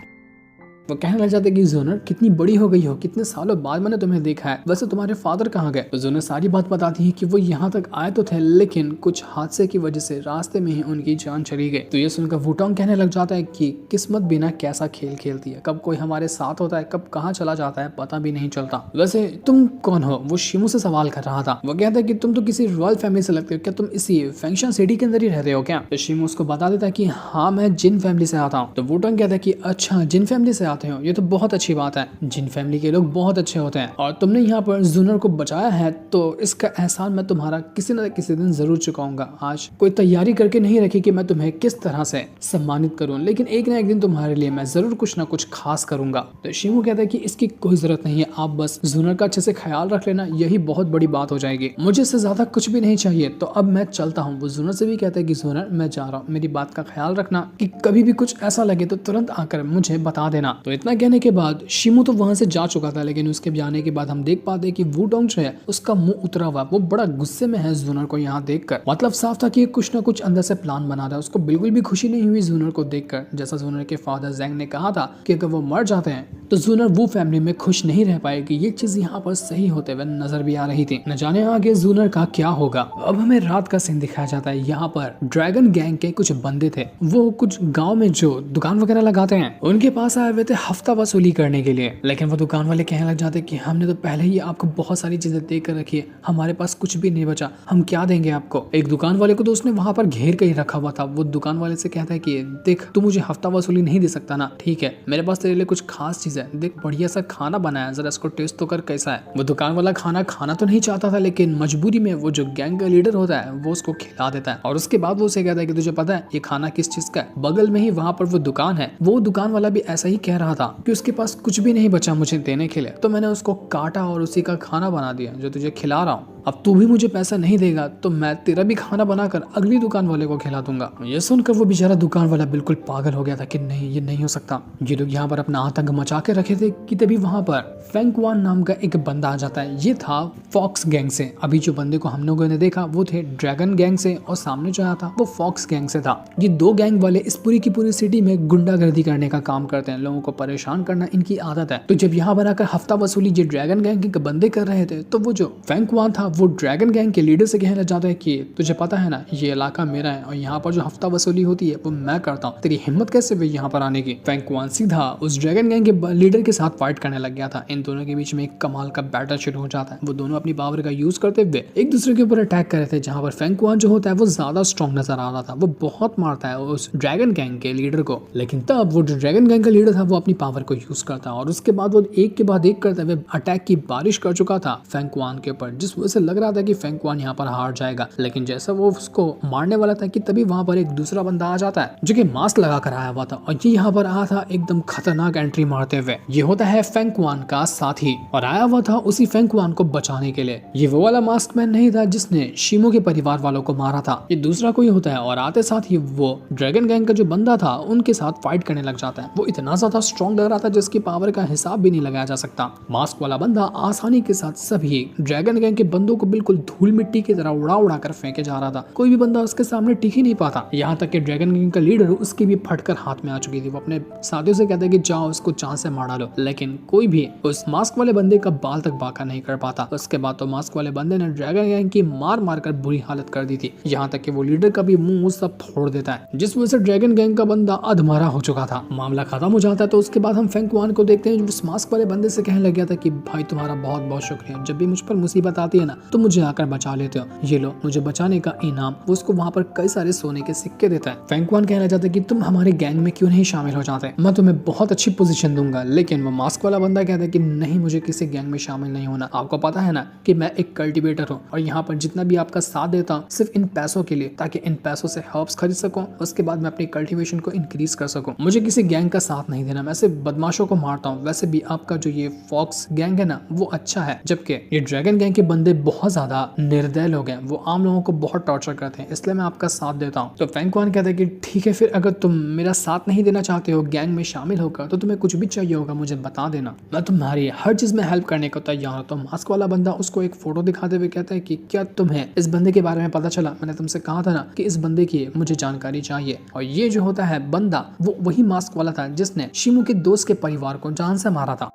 वो कहने लग जाते कि जूनर कितनी बड़ी हो गई हो, कितने सालों बाद मैंने तुम्हें देखा है, वैसे तुम्हारे फादर कहाँ गए? तो जूनर सारी बात बताती है कि वो यहाँ तक आए तो थे, लेकिन कुछ हादसे की वजह से रास्ते में ही उनकी जान चली गई। तो ये सुनकर वूटोंग कहने लग जाता है कि किस्मत बिना कैसा खेल खेलती है, कब कोई हमारे साथ होता है, कब कहाँ चला जाता है पता भी नहीं चलता। वैसे तुम कौन हो? वो शिमो से सवाल कर रहा था। वो कहता है कि तुम तो किसी रॉयल फैमिली से लगते हो, क्या तुम इसी फेंगशान सिटी के अंदर ही रहते हो क्या? तो शिमो उसको बता देता है कि हाँ मैं जिन फैमिली से आता हूँ। तो वूटोंग कहता है कि अच्छा जिन फैमिली से चाहते हो, ये तो बहुत अच्छी बात है। जिन फैमिली के लोग बहुत अच्छे होते हैं और तुमने यहाँ पर जूनर को बचाया है तो इसका एहसान मैं तुम्हारा किसी न किसी दिन जरूर चुकाऊंगा। आज कोई तैयारी करके नहीं रखी कि मैं तुम्हें किस तरह से सम्मानित करूं, लेकिन एक ना एक दिन तुम्हारे लिए मैं जरूर कुछ ना कुछ खास करूंगा। तो शिमू कहता है कि इसकी कोई जरूरत नहीं है, आप बस जूनर का अच्छे से ख्याल रख लेना, यही बहुत बड़ी बात हो जाएगी, मुझे इससे ज्यादा कुछ भी नहीं चाहिए। तो अब मैं चलता हूँ। वो जूनर से भी कहता है कि जूनर मैं जा रहा हूँ, मेरी बात का ख्याल रखना, कि कभी भी कुछ ऐसा लगे तो तुरंत आकर मुझे बता देना। तो इतना कहने के बाद शिमू तो वहां से जा चुका था, लेकिन उसके जाने के बाद हम देख पाते कि वुडोंग जो है उसका मुंह उतरा हुआ, वो बड़ा गुस्से में है जूनर को यहाँ देखकर। मतलब साफ था कि कुछ ना कुछ अंदर से प्लान बना रहा है। उसको बिल्कुल भी खुशी नहीं हुई जूनर को देखकर। जैसा जूनर के फादर जैंग ने कहा था कि अगर वो मर जाते हैं तो जूनर वो फैमिली में खुश नहीं रह पाएगी। ये चीज यहाँ पर सही होते हुए नजर भी आ रही थी। न जाने आगे जूनर का क्या होगा। अब हमें रात का सीन दिखाया जाता है। यहाँ पर ड्रैगन गैंग के कुछ बंदे थे, वो कुछ गाँव में जो दुकान वगैरह लगाते हैं उनके पास आए हुए थे हफ्ता वसूली करने के लिए। लेकिन वो दुकान वाले कहने लग जाते कि हमने तो पहले ही आपको बहुत सारी चीजें दे कर रखी है, हमारे पास कुछ भी नहीं बचा, हम क्या देंगे आपको। एक दुकान वाले को तो उसने वहां पर घेर कर ही रखा हुआ था। वो दुकान वाले से कहता है कि देख तू मुझे हफ्ता वसूली नहीं दे सकता ना, ठीक है मेरे पास तेरे लिए कुछ खास चीज है, देख बढ़िया सा खाना बनाया, जरा इसको टेस्ट तो कर कैसा है। वो दुकान वाला खाना खाना तो नहीं चाहता था, लेकिन मजबूरी में वो जो गैंग का लीडर होता है वो उसको खिला देता है। और उसके बाद वो उसे कहता है कि तुझे पता है ये खाना किस चीज का है। बगल में ही वहां पर वो दुकान है। वो दुकान वाला भी ऐसा ही कह रहा था कि उसके पास कुछ भी नहीं बचा मुझे देने के लिए, तो मैंने उसको काटा और उसी का खाना बना दिया जो तुझे खिला रहा हूँ। अब तू भी मुझे पैसा नहीं देगा तो मैं तेरा भी खाना बनाकर अगली दुकान वाले को खिला दूंगा। ये सुनकर वो बेचारा दुकान वाला बिल्कुल पागल हो गया था कि नहीं ये नहीं हो सकता। ये लोग यहाँ पर अपना आतंक मचा के रखे थे कि तभी वहां पर फेंकवान नाम का एक बंदा आ जाता है। ये था फॉक्स गैंग से। अभी जो बंदे को हम लोगों ने देखा वो थे ड्रैगन गैंग से और सामने जो आया था वो फॉक्स गैंग से था। ये दो गैंग वाले इस पूरी की पूरी सिटी में गुंडागर्दी करने का काम करते हैं, लोगों को परेशान करना इनकी आदत है। तो जब यहाँ पर आकर हफ्ता वसूली ये ड्रैगन गैंग के बंदे कर रहे थे तो वो जो फेंकवान था वो ड्रैगन गैंग के लीडर से कहना चाहता है कि तुझे पता है ना ये इलाका मेरा है और यहाँ पर जो हफ्ता वसूली होती है वो मैं करता हूँ, तेरी हिम्मत कैसे हुई यहाँ पर आने की। फेंकवान सीधा उस ड्रैगन गैंग के लीडर के साथ फाइट करने लग गया था। इन दोनों के बीच में एक कमाल का बैटल शुरू हो जाता है। वो दोनों अपनी पावर का यूज करते हुए एक दूसरे के ऊपर अटैक कर रहे थे, जहाँ पर फेंकवान जो होता है वो ज्यादा स्ट्रॉन्ग नजर आ रहा था। वो बहुत मारता है उस ड्रैगन गैंग के लीडर को, लेकिन तब वो जो ड्रैगन गैंग का लीडर था वो अपनी पावर को यूज करता है और उसके बाद वो एक के बाद एक करते हुए अटैक की बारिश कर चुका था फेंकवान के ऊपर, जिस वजह से लग रहा था कि फेंकवान यहाँ पर हार जाएगा। लेकिन जैसा वो उसको मारने वाला था कि तभी वहां पर एक दूसरा बंदा आ जाता है जो कि मास्क लगा कर आया हुआ था और ये यहाँ पर आया था एकदम खतरनाक एंट्री मारते हुए। ये होता है फेंकवान का साथी और आया हुआ था उसी फेंकवान को बचाने के लिए। ये वो वाला मास्क मैन नहीं था जिसने शिमो के परिवार वालों को मारा था, ये दूसरा कोई होता है। और आते साथ ही वो ड्रैगन गैंग का जो बंदा था उनके साथ फाइट करने लग जाता है। वो इतना ज्यादा स्ट्रॉन्ग लग रहा था जिसकी पावर का हिसाब भी नहीं लगाया जा सकता। मास्क वाला बंदा आसानी के साथ सभी ड्रैगन गैंग के बंदों को बिल्कुल धूल मिट्टी की तरह उड़ा उड़ा कर फेंके जा रहा था। कोई भी बंदा उसके सामने टिक ही नहीं पाता। यहाँ तक कि ड्रैगन गैंग का लीडर उसकी भी फटकर हाथ में आ चुकी थी। वो अपने साथियों से कहता है कि जाओ उसको चांद से मार डालो, लेकिन कोई भी उस मास्क वाले बंदे का बाल तक बाका नहीं कर पाता। उसके बाद तो मास्क वाले बंदे ने ड्रैगन गैंग की मार मार कर बुरी हालत कर दी थी। यहाँ तक कि वो लीडर का भी मुंह सब फोड़ देता है, जिस वजह से ड्रैगन गैंग का बंदा अधमरा हो चुका था। मामला खत्म हो जाता है। तो उसके बाद हम फेंकवान को देखते हैं जो उस मास्क वाले बंदे से कहने लग गया था कि भाई तुम्हारा बहुत बहुत शुक्रिया, जब भी मुझ पर मुसीबत आती है ना तो मुझे आकर बचा लेते हो, ये लो मुझे बचाने का इनाम। वो उसको वहाँ पर कई सारे सोने के सिक्के देता है। फेंकवान कहना चाहता है कि तुम हमारे गैंग में क्यों नहीं शामिल हो जाते, मैं तुम्हें बहुत अच्छी पोजीशन दूंगा। लेकिन वो मास्क वाला बंदा कहता है कि नहीं, मुझे किसी गैंग में शामिल नहीं होना। आपको पता है ना कि मैं एक कल्टीवेटर हूँ और यहाँ पर जितना भी आपका साथ देता हूँ सिर्फ इन पैसों के लिए, ताकि इन पैसों से हर्ब्स खरीद सकूं, उसके बाद मैं अपनी कल्टीवेशन को इंक्रीज कर सकूं। मुझे किसी गैंग का साथ नहीं देना, मैं सिर्फ बदमाशों को मारता हूँ। वैसे भी आपका जो ये फॉक्स गैंग है ना वो अच्छा है, जबकि ये ड्रैगन गैंग के बंदे बहुत ज्यादा निर्दय लोग हैं, वो आम लोगों को बहुत टॉर्चर करते हैं, इसलिए मैं आपका साथ देता हूँ। तो फेंकवान कहता है कि ठीक है, फिर अगर तुम मेरा साथ नहीं देना चाहते हो गैंग में शामिल होकर, तो तुम्हें कुछ भी चाहिए होगा मुझे बता देना, मैं तुम्हारी हर चीज में हेल्प करने को तैयार हूँ। तो मास्क वाला बंदा उसको एक फोटो दिखाते हुए कहता है कि क्या तुम्हें इस बंदे के बारे में पता चला, मैंने तुमसे कहा था ना कि इस बंदे की मुझे जानकारी चाहिए। और ये जो होता है बंदा वो वही मास्क वाला था जिसने शिमू के दोस्त के परिवार को जान से मारा था।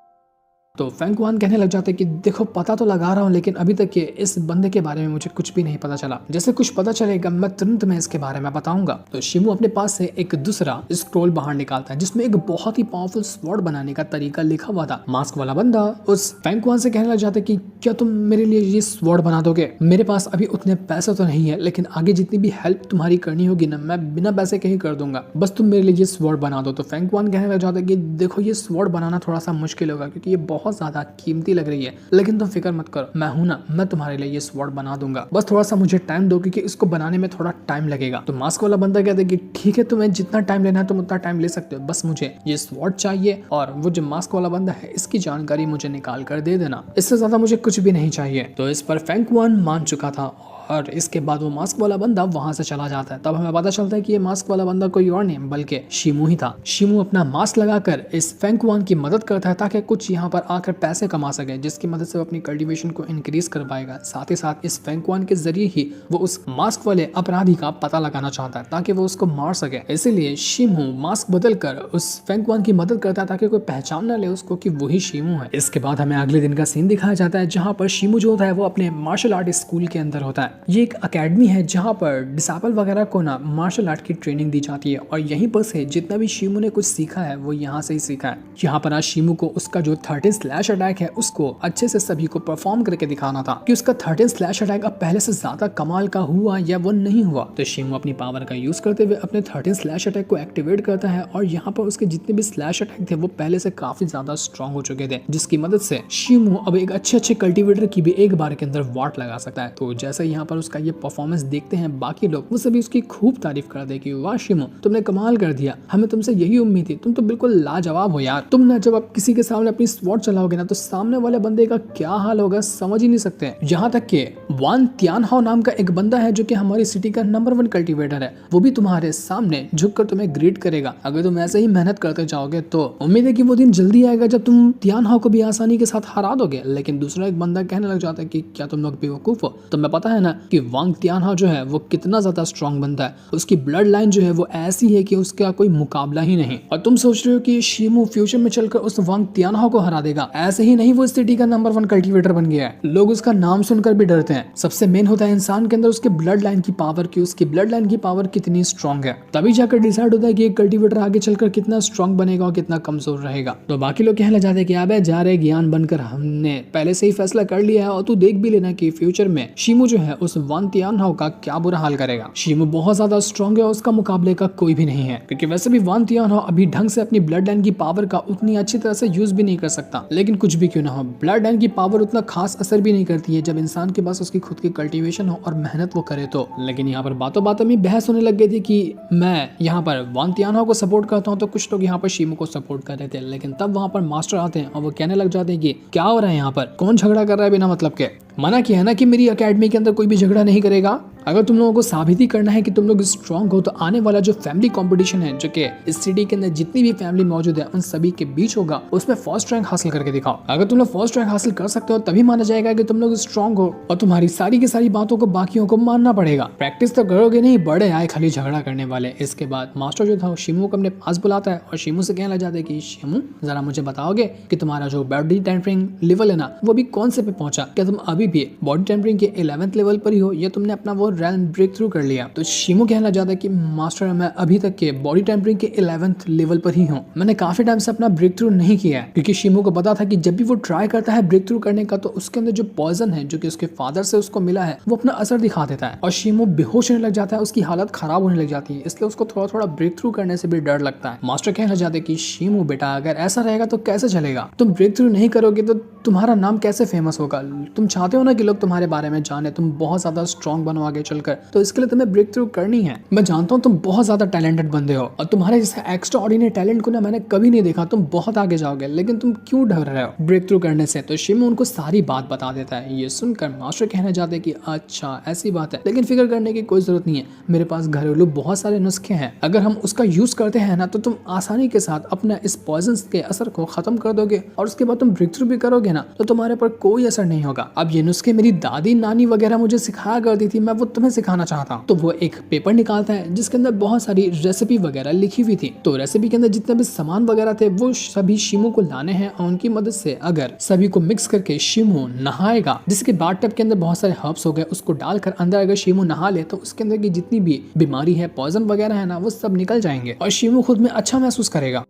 तो फेंगक्वान कहने लग जाते कि देखो पता तो लगा रहा हूँ, लेकिन अभी तक ये इस बंदे के बारे में मुझे कुछ भी नहीं पता चला। जैसे कुछ पता चलेगा मैं तुरंत में इसके बारे में बताऊंगा। तो शिमू अपने पास से एक दूसरा स्क्रोल बाहर निकालता है जिसमें एक बहुत ही पावरफुल स्वॉर्ड बनाने का तरीका लिखा हुआ था। मास्क वाला बंदा उस फेंगक्वान से कहने लग जाता है कि क्या तुम मेरे लिए ये स्वॉर्ड बना दोगे? मेरे पास अभी उतने पैसे तो नहीं है, लेकिन आगे जितनी भी हेल्प तुम्हारी करनी होगी ना, मैं बिना पैसे के ही कर दूंगा, बस तुम मेरे लिए ये स्वॉर्ड बना दो। तो फेंगक्वान कहने लग जाता है कि देखो ये स्वॉर्ड बनाना थोड़ा सा मुश्किल होगा क्योंकि ये बहुत ज्यादा कीमती लग रही है, लेकिन तुम फिक्र मत करो, मैं हूं ना, मैं तुम्हारे लिए ये स्वॉर्ड बना दूंगा, बस थोड़ा सा मुझे टाइम दो क्योंकि इसको बनाने में थोड़ा टाइम लगेगा। तो मास्क वाला बंदा कहता है कि ठीक है, तुम्हें जितना टाइम लेना है तुम उतना टाइम ले सकते हो, बस मुझे ये स्वॉर्ड चाहिए और वो जो मास्क वाला बंदा है इसकी जानकारी मुझे निकाल कर दे देना, इससे ज्यादा मुझे कुछ भी नहीं चाहिए। तो इस पर फेंगक्वान मान चुका था और इसके बाद वो मास्क वाला बंदा वहां से चला जाता है। तब हमें पता चलता है कि ये मास्क वाला बंदा कोई और नहीं बल्कि शिमू ही था। शिमू अपना मास्क लगाकर इस फेंगक्वान की मदद करता है ताकि कुछ यहाँ पर आकर पैसे कमा सके, जिसकी मदद से वो अपनी कल्टीवेशन को इंक्रीज कर पाएगा। साथ ही साथ इस फेंगक्वान के जरिए ही वो उस मास्क वाले अपराधी का पता लगाना चाहता है ताकि वो उसको मार सके। इसीलिए शिमू मास्क बदल कर उस फेंगक्वान की मदद करता है ताकि कोई पहचान न ले उसको कि वही शिमू है। इसके बाद हमें अगले दिन का सीन दिखाया जाता है जहाँ पर शिमू जो होता है वो अपने मार्शल आर्ट स्कूल के अंदर होता है। ये एक अकेडमी है जहाँ पर डिसेबल वगैरह को ना मार्शल आर्ट की ट्रेनिंग दी जाती है और यहीं पर से जितना भी शिमू ने कुछ सीखा है वो यहाँ से ही सीखा है। यहाँ पर आज शिमू को उसका जो 13 स्लैश अटैक है उसको अच्छे से सभी को परफॉर्म करके दिखाना था कि उसका 13 स्लैश अटैक अब पहले से ज्यादा कमाल का हुआ या वो नहीं हुआ। तो शिमू अपनी पावर का यूज करते हुए अपने 13 स्लैश अटैक को एक्टिवेट करता है और यहाँ पर उसके जितने भी स्लैश अटैक थे वो पहले से काफी ज्यादा स्ट्रॉन्ग हो चुके थे, जिसकी मदद से शिमू अब एक अच्छे कल्टीवेटर की भी एक बार के अंदर वाट लगा सकता है। तो जैसे यहाँ पर उसका ये परफॉर्मेंस देखते हैं बाकी लोग, वो सभी उसकी खूब तारीफ कर दे कि वाह शिमू, तुमने कमाल कर दिया, हमें तुमसे यही उम्मीद थी, तुम तो बिल्कुल लाजवाब हो यार। तुम ना जब आप किसी के सामने अपनी स्वॉर्ड चलाओगे ना तो सामने वाले बंदे का क्या हाल होगा समझ ही नहीं सकते। यहाँ तक कि वान तियानहाओ नाम का एक बंदा है जो कि हमारी सिटी का नंबर 1 कल्टीवेटर है, वो भी तुम्हारे सामने झुककर तुम्हें ग्रीट करेगा। अगर तुम ऐसे ही मेहनत करते जाओगे तो उम्मीद है कि वो दिन जल्दी आएगा जब तुम तियानहाओ को भी आसानी के साथ हरा दोगे। लेकिन दूसरा एक बंदा कहने लग जाता है कि क्या तुम लोग बेवकूफ हो? तुम्हें पता है ना कि वांग तियानहाओ जो है वो कितना ज्यादा स्ट्रॉन्ग बंदा है, उसकी ब्लड लाइन जो है वो ऐसी है कि उसका कोई मुकाबला ही नहीं। और तुम सोच रहे हो कि शिमू फ्यूचर में चलकर उस वांग तियानहाओ को हरा देगा? ऐसे ही नहीं, वो इस सिटी का नंबर 1 कल्टीवेटर बन गया है। लोग उसका नाम सुनकर भी डरते हैं। सबसे मेन होता है इंसान के अंदर उसके ब्लड लाइन की पावर की उसकी ब्लड लाइन की पावर कितनी स्ट्रॉन्ग है, तभी जाकर डिसाइड होता है कि एक कल्टीवेटर आगे चलकर कितना स्ट्रॉन्ग बनेगा और कितना कमजोर रहेगा। तो बाकी लोग कहने जाते हैं कि अबे जा रहे ज्ञान बनकर, हमने पहले से ही फैसला कर लिया है और तू देख भी लेना कि फ्यूचर में शिमू जो है उस वांग तियानहाओ का क्या बुरा हाल करेगा। शिमू बहुत ज्यादा स्ट्रॉन्ग है और उसका मुकाबले का कोई भी नहीं है, क्योंकि वैसे भी वांग तियानहाओ अभी ढंग से अपनी ब्लड लाइन की पावर का उतनी अच्छी तरह से यूज भी नहीं कर सकता। लेकिन कुछ भी क्यों ना हो, ब्लड लाइन की पावर उतना खास असर भी नहीं करती है जब इंसान के पास उसकी खुद की कल्टीवेशन हो और मेहनत वो करे तो। लेकिन यहाँ पर बातों बातों में बहस होने लग गई थी कि मैं यहाँ पर वांग तियानहाओ को सपोर्ट करता हूँ तो कुछ लोग यहाँ पर शिमू को सपोर्ट कर रहे थे। लेकिन तब वहाँ पर मास्टर आते हैं और वो कहने लग जाते हैं कि क्या हो रहा है यहाँ पर, कौन झगड़ा कर रहा है बिना मतलब के? मना किया है ना कि मेरी एकेडमी के अंदर कोई भी झगड़ा नहीं करेगा। अगर तुम लोगों को साबित ही करना है कि तुम लोग स्ट्रॉन्ग हो तो आने वाला जो फैमिली कंपटीशन है जो कि इस सिटी के अंदर जितनी भी फैमिली मौजूद है उन सभी के बीच होगा, उसमें फर्स्ट रैंक हासिल करके दिखाओ। अगर तुम लोग फर्स्ट रैंक हासिल कर सकते हो तभी माना जाएगा कि तुम लोग स्ट्रॉन्ग हो और तुम्हारी सारी की सारी बातों को बाकियों को मानना पड़ेगा। प्रैक्टिस तो करोगे नहीं, बड़े आए खाली झगड़ा करने वाले। इसके बाद मास्टर जो था शिमू को अपने पास बुलाता है और शिमू से कहने लग जाता है कि शिमू जरा मुझे बताओगे कि तुम्हारा जो बॉडी टेम्परिंग लेवल है ना वो भी कौन से पे पहुंचा? क्या तुम अभी भी बॉडी टेम्परिंग के 11th लेवल पर ही हो या तुमने अपना वो रैंक ब्रेक थ्रू कर लिया? तो शिमू कहना चाहता है कि मास्टर मैं अभी तक के बॉडी टेम्परिंग के 11th लेवल पर ही हूँ, मैंने काफी टाइम से अपना ब्रेक थ्रू नहीं किया है। क्योंकि शिमू को पता था कि जब भी वो ट्राई करता है ब्रेक थ्रू करने का तो उसके अंदर जो पॉइजन है जो कि उसके फादर से उसको मिला है वो अपना असर दिखा देता है और शिमू बेहोश होने लग जाता है, उसकी हालत खराब होने लग जाती है। इसलिए उसको थोड़ा थोड़ा ब्रेक थ्रू करने से भी डर लगता है। मास्टर कहना चाहते कि शिमू बेटा अगर ऐसा रहेगा तो कैसे चलेगा? तुम ब्रेक थ्रू नहीं करोगे तो तुम्हारा नाम कैसे फेमस होगा? तुम चाहते हो ना कि लोग तुम्हारे बारे में जाने, तुम बहुत ज्यादा स्ट्रॉन्ग बनो आगे चलकर, तो इसके लिए तुम्हें ब्रेक थ्रू करनी है। मैं जानता हूँ तुम बहुत ज्यादा टैलेंटेड बंदे हो और तुम्हारे जैसे एक्स्ट्रा ऑर्डिनरी टैलेंट को ना मैंने कभी नहीं देखा, तुम बहुत आगे जाओगे, लेकिन तुम क्यों डर रहे हो ब्रेक थ्रू करने से? तो शिमू उनको सारी बात बता देता है। ये सुनकर मास्टर कहना चाहते हैं कि अच्छा ऐसी बात है, लेकिन फिक्र करने की कोई जरूरत नहीं है, मेरे पास घरेलू बहुत सारे नुस्खे हैं, अगर हम उसका यूज करते हैं ना तो तुम आसानी के साथ अपना इस पॉइजन के असर को खत्म कर दोगे और उसके बाद तुम ब्रेक थ्रू भी करोगे ना तो तुम्हारे पर कोई असर नहीं होगा। अब ये नुस्खे मेरी दादी नानी वगैरह मुझे सिखाया करती थी, मैं वो तुम्हें सिखाना चाहता हूँ। तो वो एक पेपर निकालता है जिसके अंदर बहुत सारी रेसिपी वगैरह लिखी हुई थी। तो रेसिपी के अंदर जितने भी सामान वगैरह थे वो सभी शिमू को लाने हैं और उनकी मदद से अगर सभी को मिक्स करके शिमू नहाएगा, जिसके बाथटब के अंदर बहुत सारे हर्ब्स हो गए, उसको डालकर अंदर अगर शिमू नहा ले तो उसके अंदर की जितनी भी बीमारी है, पॉइजन वगैरह है ना, वो सब निकल जाएंगे और शिमू खुद में अच्छा महसूस करेगा।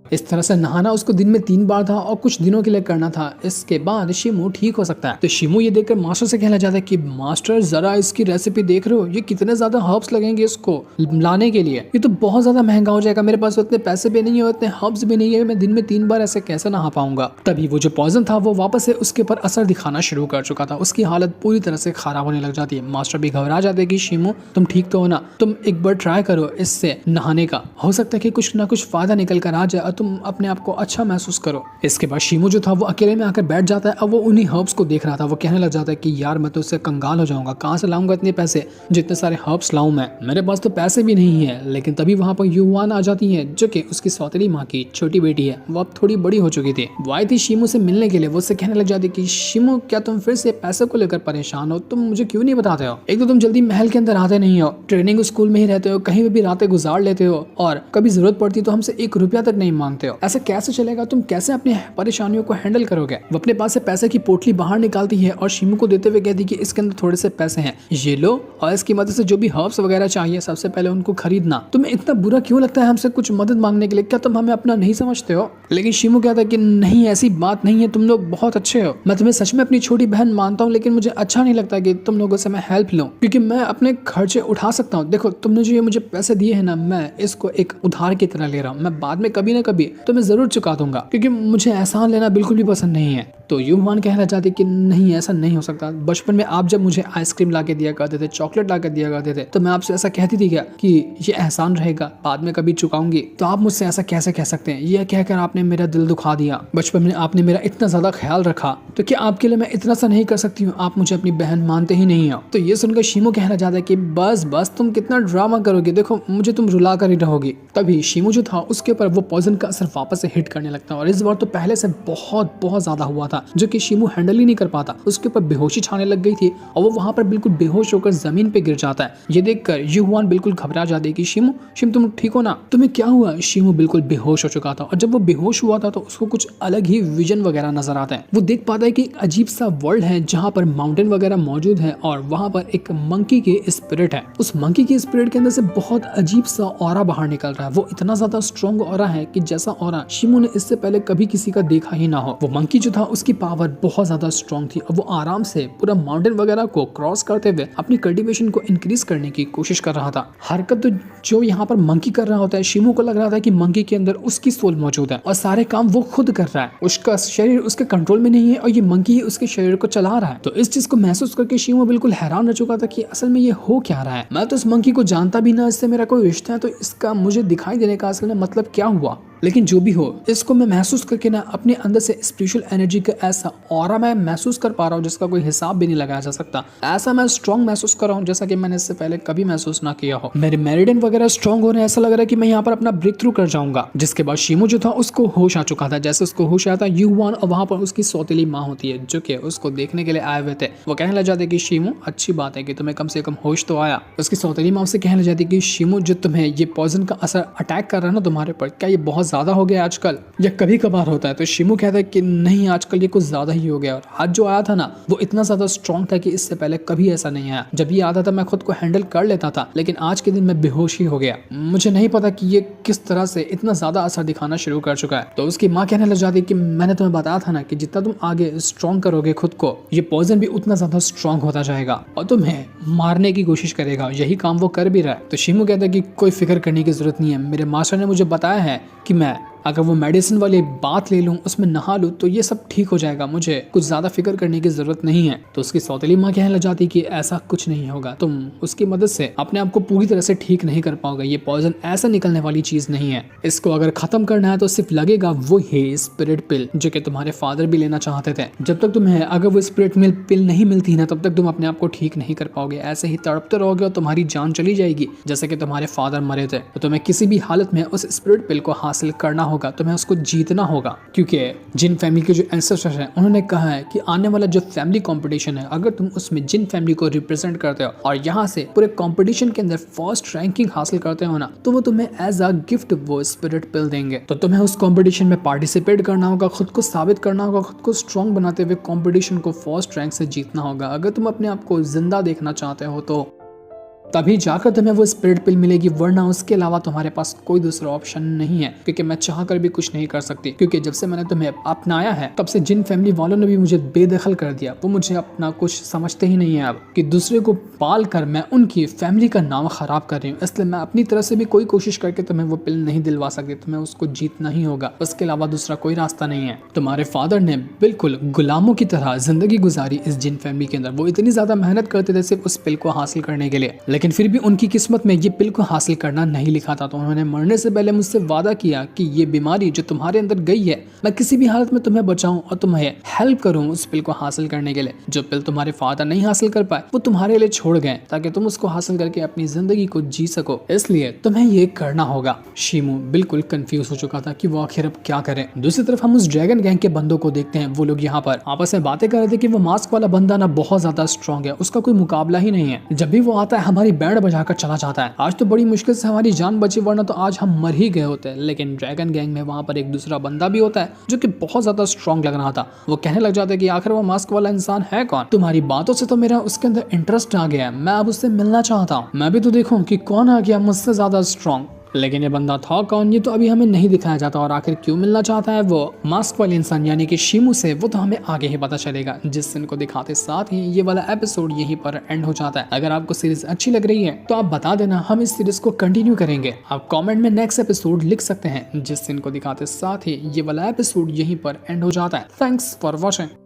इस तरह से नहाना उसको दिन में 3 बार था और कुछ दिनों के लिए करना था। इसके बाद शिमू ठीक हो सकता है। तो शिमू ये देखकर मास्टर से कहना चाहता है कि मास्टर जरा इसकी रेसिपी देख रहे हो, ये कितने ज्यादा हर्ब्स लगेंगे इसको लाने के लिए, ये तो बहुत ज्यादा महंगा हो जाएगा, मेरे पास उतने पैसे भी नहीं है, उतने हर्ब्स भी नहीं है, मैं दिन में 3 बार ऐसे कैसे नहा पाऊंगा। तभी वो जो पॉइजन था वो वापस से उसके ऊपर असर दिखाना शुरू कर चुका था। उसकी हालत पूरी तरह से खराब होने लग जाती है। मास्टर भी घबरा जाते हैं कि शिमू तुम ठीक तो हो ना, तुम एक बार ट्राई करो इससे नहाने का, हो सकता है कि कुछ ना कुछ फायदा निकल कर आ जाए और तुम अपने आप को अच्छा महसूस करो। इसके बाद शिमू जो था वो अकेले में आकर बैठ जाता है। अब वो उन्हीं हर्ब्स को देख रहा था। वो कहने लग जाता है कि यार मैं तो इससे कंगाल हो जाऊंगा, कहाँ से लाऊंगा इतने पैसे, जितने सारे हर्ब्स लाऊं मैं, मेरे पास तो पैसे भी नहीं है। लेकिन तभी वहां पर युवान आ जाती है जो कि उसकी सौतेली माँ की छोटी बेटी है। वो अब थोड़ी बड़ी हो चुकी थी। वो आई थी शिमू से मिलने के लिए। वो उससे कहने लग जाती कि शिमू क्या तुम फिर से पैसे को लेकर परेशान हो, तुम मुझे क्यों नहीं बताते हो? एक तो तुम जल्दी महल के अंदर आते नहीं हो, ट्रेनिंग स्कूल में ही रहते हो, कहीं भी रातें गुजार लेते हो और कभी जरूरत पड़ती तो हमसे 1 रुपया तक नहीं मांगते हो। ऐसा कैसे चलेगा? तुम कैसे अपनी परेशानियों को हैंडल करोगे? वो अपने पास से पैसे की पोटली बाहर निकालती है और शिमू को देते हुए कहती कि इसके अंदर थोड़े से पैसे हैं, ये लो और इसकी मदद से जो भी हर्ब्स वगैरह चाहिए सबसे पहले उनको खरीदना। तुम्हें इतना बुरा क्यों लगता है हमसे कुछ मदद मांगने के लिए? क्या तुम हमें अपना नहीं समझते हो? लेकिन शिमू कहता है कि नहीं, ऐसी बात नहीं है, तुम लोग बहुत अच्छे हो, मैं तुम्हें सच में अपनी छोटी बहन मानता हूँ, लेकिन मुझे अच्छा नहीं लगता कि तुम लोगों से मैं हेल्प लूँ, क्योंकि मैं अपने खर्चे उठा सकता हूँ। देखो तुमने जो ये मुझे पैसे दिए हैं ना, मैं इसको एक उधार की तरह ले रहा हूँ, मैं बाद में कभी ना कभी तुम्हें जरूर चुका दूंगा, क्योंकि मुझे एहसान लेना बिल्कुल भी पसंद नहीं है। तो युवान कहना चाहती कि नहीं, ऐसा नहीं हो सकता। बचपन में आप जब मुझे आइसक्रीम ला के दिया करते थे, चॉकलेट ला के दिया करते थे, तो मैं आपसे ऐसा कहती थी क्या कि ये एहसान रहेगा, बाद में कभी चुकाऊंगी? तो आप मुझसे ऐसा कैसे कह सकते हैं? यह कहकर आपने मेरा दिल दुखा दिया। बचपन में आपने मेरा इतना ज्यादा ख्याल रखा, तो क्या आपके लिए मैं इतना सा नहीं कर सकती हूँ? आप मुझे अपनी बहन मानते ही नहीं हो। तो ये सुनकर शिमू कहना चाहता है कि बस बस, तुम कितना ड्रामा करोगे, देखो मुझे तुम रुला कर ही रहोगी। तभी शिमू जो था उसके ऊपर वो पॉइजन का असर वापस से हिट करने लगता है और इस बार तो पहले से बहुत बहुत ज्यादा हुआ था, जो कि शिमू हैंडल ही नहीं कर पाता। उसके ऊपर बेहोशी छाने लग गई थी और वो वहां पर बिल्कुल बेहोश होकर जमीन पे गिर जाता है। ये देखकर युवान बिल्कुल घबरा जाती है कि शिमू तुम ठीक हो ना, तुम्हें क्या हुआ? शिमू बिल्कुल बेहोश हो चुका था और जब वो बेहोश हुआ था तो उसको कुछ अलग ही विजन वगैरह नजर आता है। वो देख पाता है कि एक अजीब सा वर्ल्ड है जहाँ पर माउंटेन वगैरह मौजूद है और वहाँ पर एक मंकी की स्पिरिट है। उस मंकी की स्पिरिट के अंदर से बहुत अजीब सा ऑरा बाहर निकल रहा है। वो इतना ज्यादा स्ट्रॉन्ग ऑरा है कि जैसा ऑरा शिमू ने इससे पहले कभी किसी का देखा ही ना हो। वो मंकी जो था उसकी पावर बहुत ज्यादा स्ट्रॉन्ग थी और वो आराम से पूरा माउंटेन वगैरह को क्रॉस करते हुए अपनी कल्टीवेशन को इंक्रीज करने की कोशिश कर रहा था। हरकत तो जो यहाँ पर मंकी कर रहा होता है, शिमू को लग रहा था कि मंकी के अंदर उसकी सोल मौजूद है और सारे काम वो खुद कर रहा है। उसका शरीर उसके कंट्रोल में नहीं है और ये मंकी ही उसके शरीर को चला रहा है। तो इस चीज को महसूस करके शिमू बिल्कुल हैरान रह चुका था कि असल में ये हो क्या रहा है। मैं तो इस मंकी को जानता भी ना, इससे मेरा कोई रिश्ता है, तो इसका मुझे दिखाई देने का असल में मतलब क्या हुआ? लेकिन जो भी हो, इसको मैं महसूस करके ना अपने अंदर से स्पिरिचुअल एनर्जी का ऐसा ऑरा मैं महसूस कर पा रहा हूँ जिसका कोई हिसाब भी नहीं लगाया जा सकता। ऐसा मैं स्ट्रॉन्ग महसूस कर रहा हूँ जैसा कि मैंने इससे पहले कभी महसूस ना किया हो। मेरे मेरिडियन वगैरह स्ट्रॉन्ग हो रहे हैं, ऐसा लग रहा है कि मैं यहाँ पर अपना ब्रेक थ्रू कर जाऊंगा। जिसके बाद शिमू जो था उसको होश आ चुका था। जैसे उसको होश आया था, युवान और वहां पर उसकी सौतेली माँ होती है जो कि उसको देखने के लिए आए हुए थे। वो कहने लग जाते कि शिमू अच्छी बात है कि तुम्हें कम से कम होश तो आया। उसकी सौतेली माँ उससे कहने लग जाती कि शिमू जो तुम्हें ये पॉइजन का असर अटैक कर रहा है ना तुम्हारे पर, क्या ये बहुत ज्यादा हो गया आजकल या कभी कभार होता है? तो शिमू कहता है कि नहीं, आजकल ये कुछ ज्यादा ही हो गया। और आज जो आया था ना वो इतना ज्यादा स्ट्रॉन्ग था कि इससे पहले कभी ऐसा नहीं आया। जब ये आता था मैं खुद को हैंडल कर लेता था, लेकिन आज के दिन मैं बेहोश ही हो गया। मुझे नहीं पता कि ये किस तरह से इतना ज्यादा असर दिखाना शुरू कर चुका है। तो उसकी माँ कहने लग जाती कि मैंने तुम्हें बताया था ना कि जितना तुम आगे स्ट्रॉन्ग करोगे खुद को, ये पॉइजन भी उतना ज्यादा स्ट्रॉन्ग होता जाएगा और तुम्हें मारने की कोशिश करेगा। यही काम वो कर भी रहा है। तो शिमू कहता है कि कोई फिक्र करने की जरूरत नहीं है, मेरे मास्टर ने मुझे बताया है कि मैं अगर वो मेडिसिन वाली बात ले लूँ, उसमें नहा लूँ, तो ये सब ठीक हो जाएगा, मुझे कुछ ज्यादा फिक्र करने की जरूरत नहीं है। तो उसकी सौतेली माँ कहने लग जाती कि ऐसा कुछ नहीं होगा, तुम उसकी मदद से अपने आप को पूरी तरह से ठीक नहीं कर पाओगे। ये पॉइजन ऐसा निकलने वाली चीज नहीं है। इसको अगर खत्म करना है तो सिर्फ लगेगा वो ही स्पिरिट पिल जो कि तुम्हारे फादर भी लेना चाहते थे। जब तक तुम्हें अगर वो स्पिरिट पिल नहीं मिलती ना, तब तक तुम अपने आप को ठीक नहीं कर पाओगे। ऐसे ही तड़पते रहोगे और तुम्हारी जान चली जाएगी जैसे कि तुम्हारे फादर मरे थे। तो तुम्हें किसी भी हालत में उस स्पिरिट पिल को हासिल करना होगा, तुम्हें उसको जीतना होगा। क्योंकि जिन फैमिली के जो एंसेस्टर्स हैं उन्होंने कहा है कि आने वाला जो फैमिली कंपटीशन है, अगर तुम उसमें जिन फैमिली को रिप्रेजेंट करते हो और यहाँ से पूरे कंपटीशन के अंदर फर्स्ट रैंकिंग हासिल करते हो ना, तो वो तुम्हें एज अ गिफ्ट वो स्पिरिट पिल देंगे। तो तुम्हें उस कंपटीशन में पार्टिसिपेट करना होगा, खुद को साबित करना होगा, खुद को स्ट्रॉन्ग बनाते हुए कंपटीशन को फर्स्ट रैंक से जीतना होगा। अगर तुम अपने आप को जिंदा देखना चाहते हो तो तभी जाकर तुम्हें वो स्पिरिट पिल मिलेगी, वरना उसके अलावा तुम्हारे पास कोई दूसरा ऑप्शन नहीं है। क्योंकि मैं चाहकर भी कुछ नहीं कर सकती, क्योंकि जब से मैंने तुम्हें अपनाया है तब से जिन फैमिली वालों ने भी मुझे बेदखल कर दिया, वो मुझे अपना कुछ समझते ही नहीं है अब, कि दूसरे को पाल कर मैं उनकी फैमिली का नाम खराब कर रही हूँ। इसलिए मैं अपनी तरफ से भी कोई कोशिश करके तुम्हें वो पिल नहीं दिलवा सकती, तुम्हें उसको जीतना ही होगा, उसके अलावा दूसरा कोई रास्ता नहीं है। तुम्हारे फादर ने बिल्कुल गुलामों की तरह जिंदगी गुजारी इस जिन फैमिली के अंदर। वो इतनी ज्यादा मेहनत करते थे सिर्फ उस पिल को हासिल करने के लिए, लेकिन फिर भी उनकी किस्मत में ये पिल को हासिल करना नहीं लिखा था। तो उन्होंने मरने से पहले मुझसे वादा किया कि ये बीमारी जो तुम्हारे अंदर गई है, मैं किसी भी हालत में तुम्हें बचाऊं और तुम्हें हेल्प करूं उस पिल को हासिल करने के लिए। जो पिल तुम्हारे फादर नहीं हासिल कर पाए वो तुम्हारे लिए छोड़ गए, ताकि तुम उसको हासिल करके अपनी जिंदगी को जी सको। इसलिए तुम्हें ये करना होगा। शीमू बिल्कुल कंफ्यूज हो चुका था कि वो आखिर अब क्या करे। दूसरी तरफ हम उस ड्रैगन गैंग के बंदों को देखते हैं। वो लोग यहाँ पर आपस में बातें कर रहे थे कि वो मास्क वाला बंदा ना बहुत ज्यादा स्ट्रॉन्ग है, उसका कोई मुकाबला ही नहीं है। जब भी वो आता है हमारी बैंड बजाकर चला जाता है। आज तो बड़ी मुश्किल से हमारी जान बची, वरना तो आज हम मर ही गए होते। लेकिन ड्रैगन गैंग में वहां पर एक दूसरा बंदा भी होता है जो कि बहुत ज्यादा स्ट्रॉन्ग लग रहा था। वो कहने लग जाता है कि आखिर वो मास्क वाला इंसान है कौन? तुम्हारी बातों से तो मेरा उसके अंदर इंटरेस्ट आ गया है, मैं अब उससे मिलना चाहता हूँ। मैं भी तो देखूं कि कौन आ गया मुझसे ज्यादा स्ट्रॉन्ग। लेकिन ये बंदा था कौन, ये तो अभी हमें नहीं दिखाया जाता। और आखिर क्यों मिलना चाहता है वो मास्क वाले इंसान यानी कि शीमू से, वो तो हमें आगे ही पता चलेगा। जिस सीन को दिखाते साथ ही ये वाला एपिसोड यहीं पर एंड हो जाता है। अगर आपको सीरीज अच्छी लग रही है तो आप बता देना, हम इस सीरीज को कंटिन्यू करेंगे। आप कमेंट में नेक्स्ट एपिसोड लिख सकते हैं। जिस सीन को दिखाते साथ ही ये वाला एपिसोड यहीं पर एंड हो जाता है। Thanks for watching.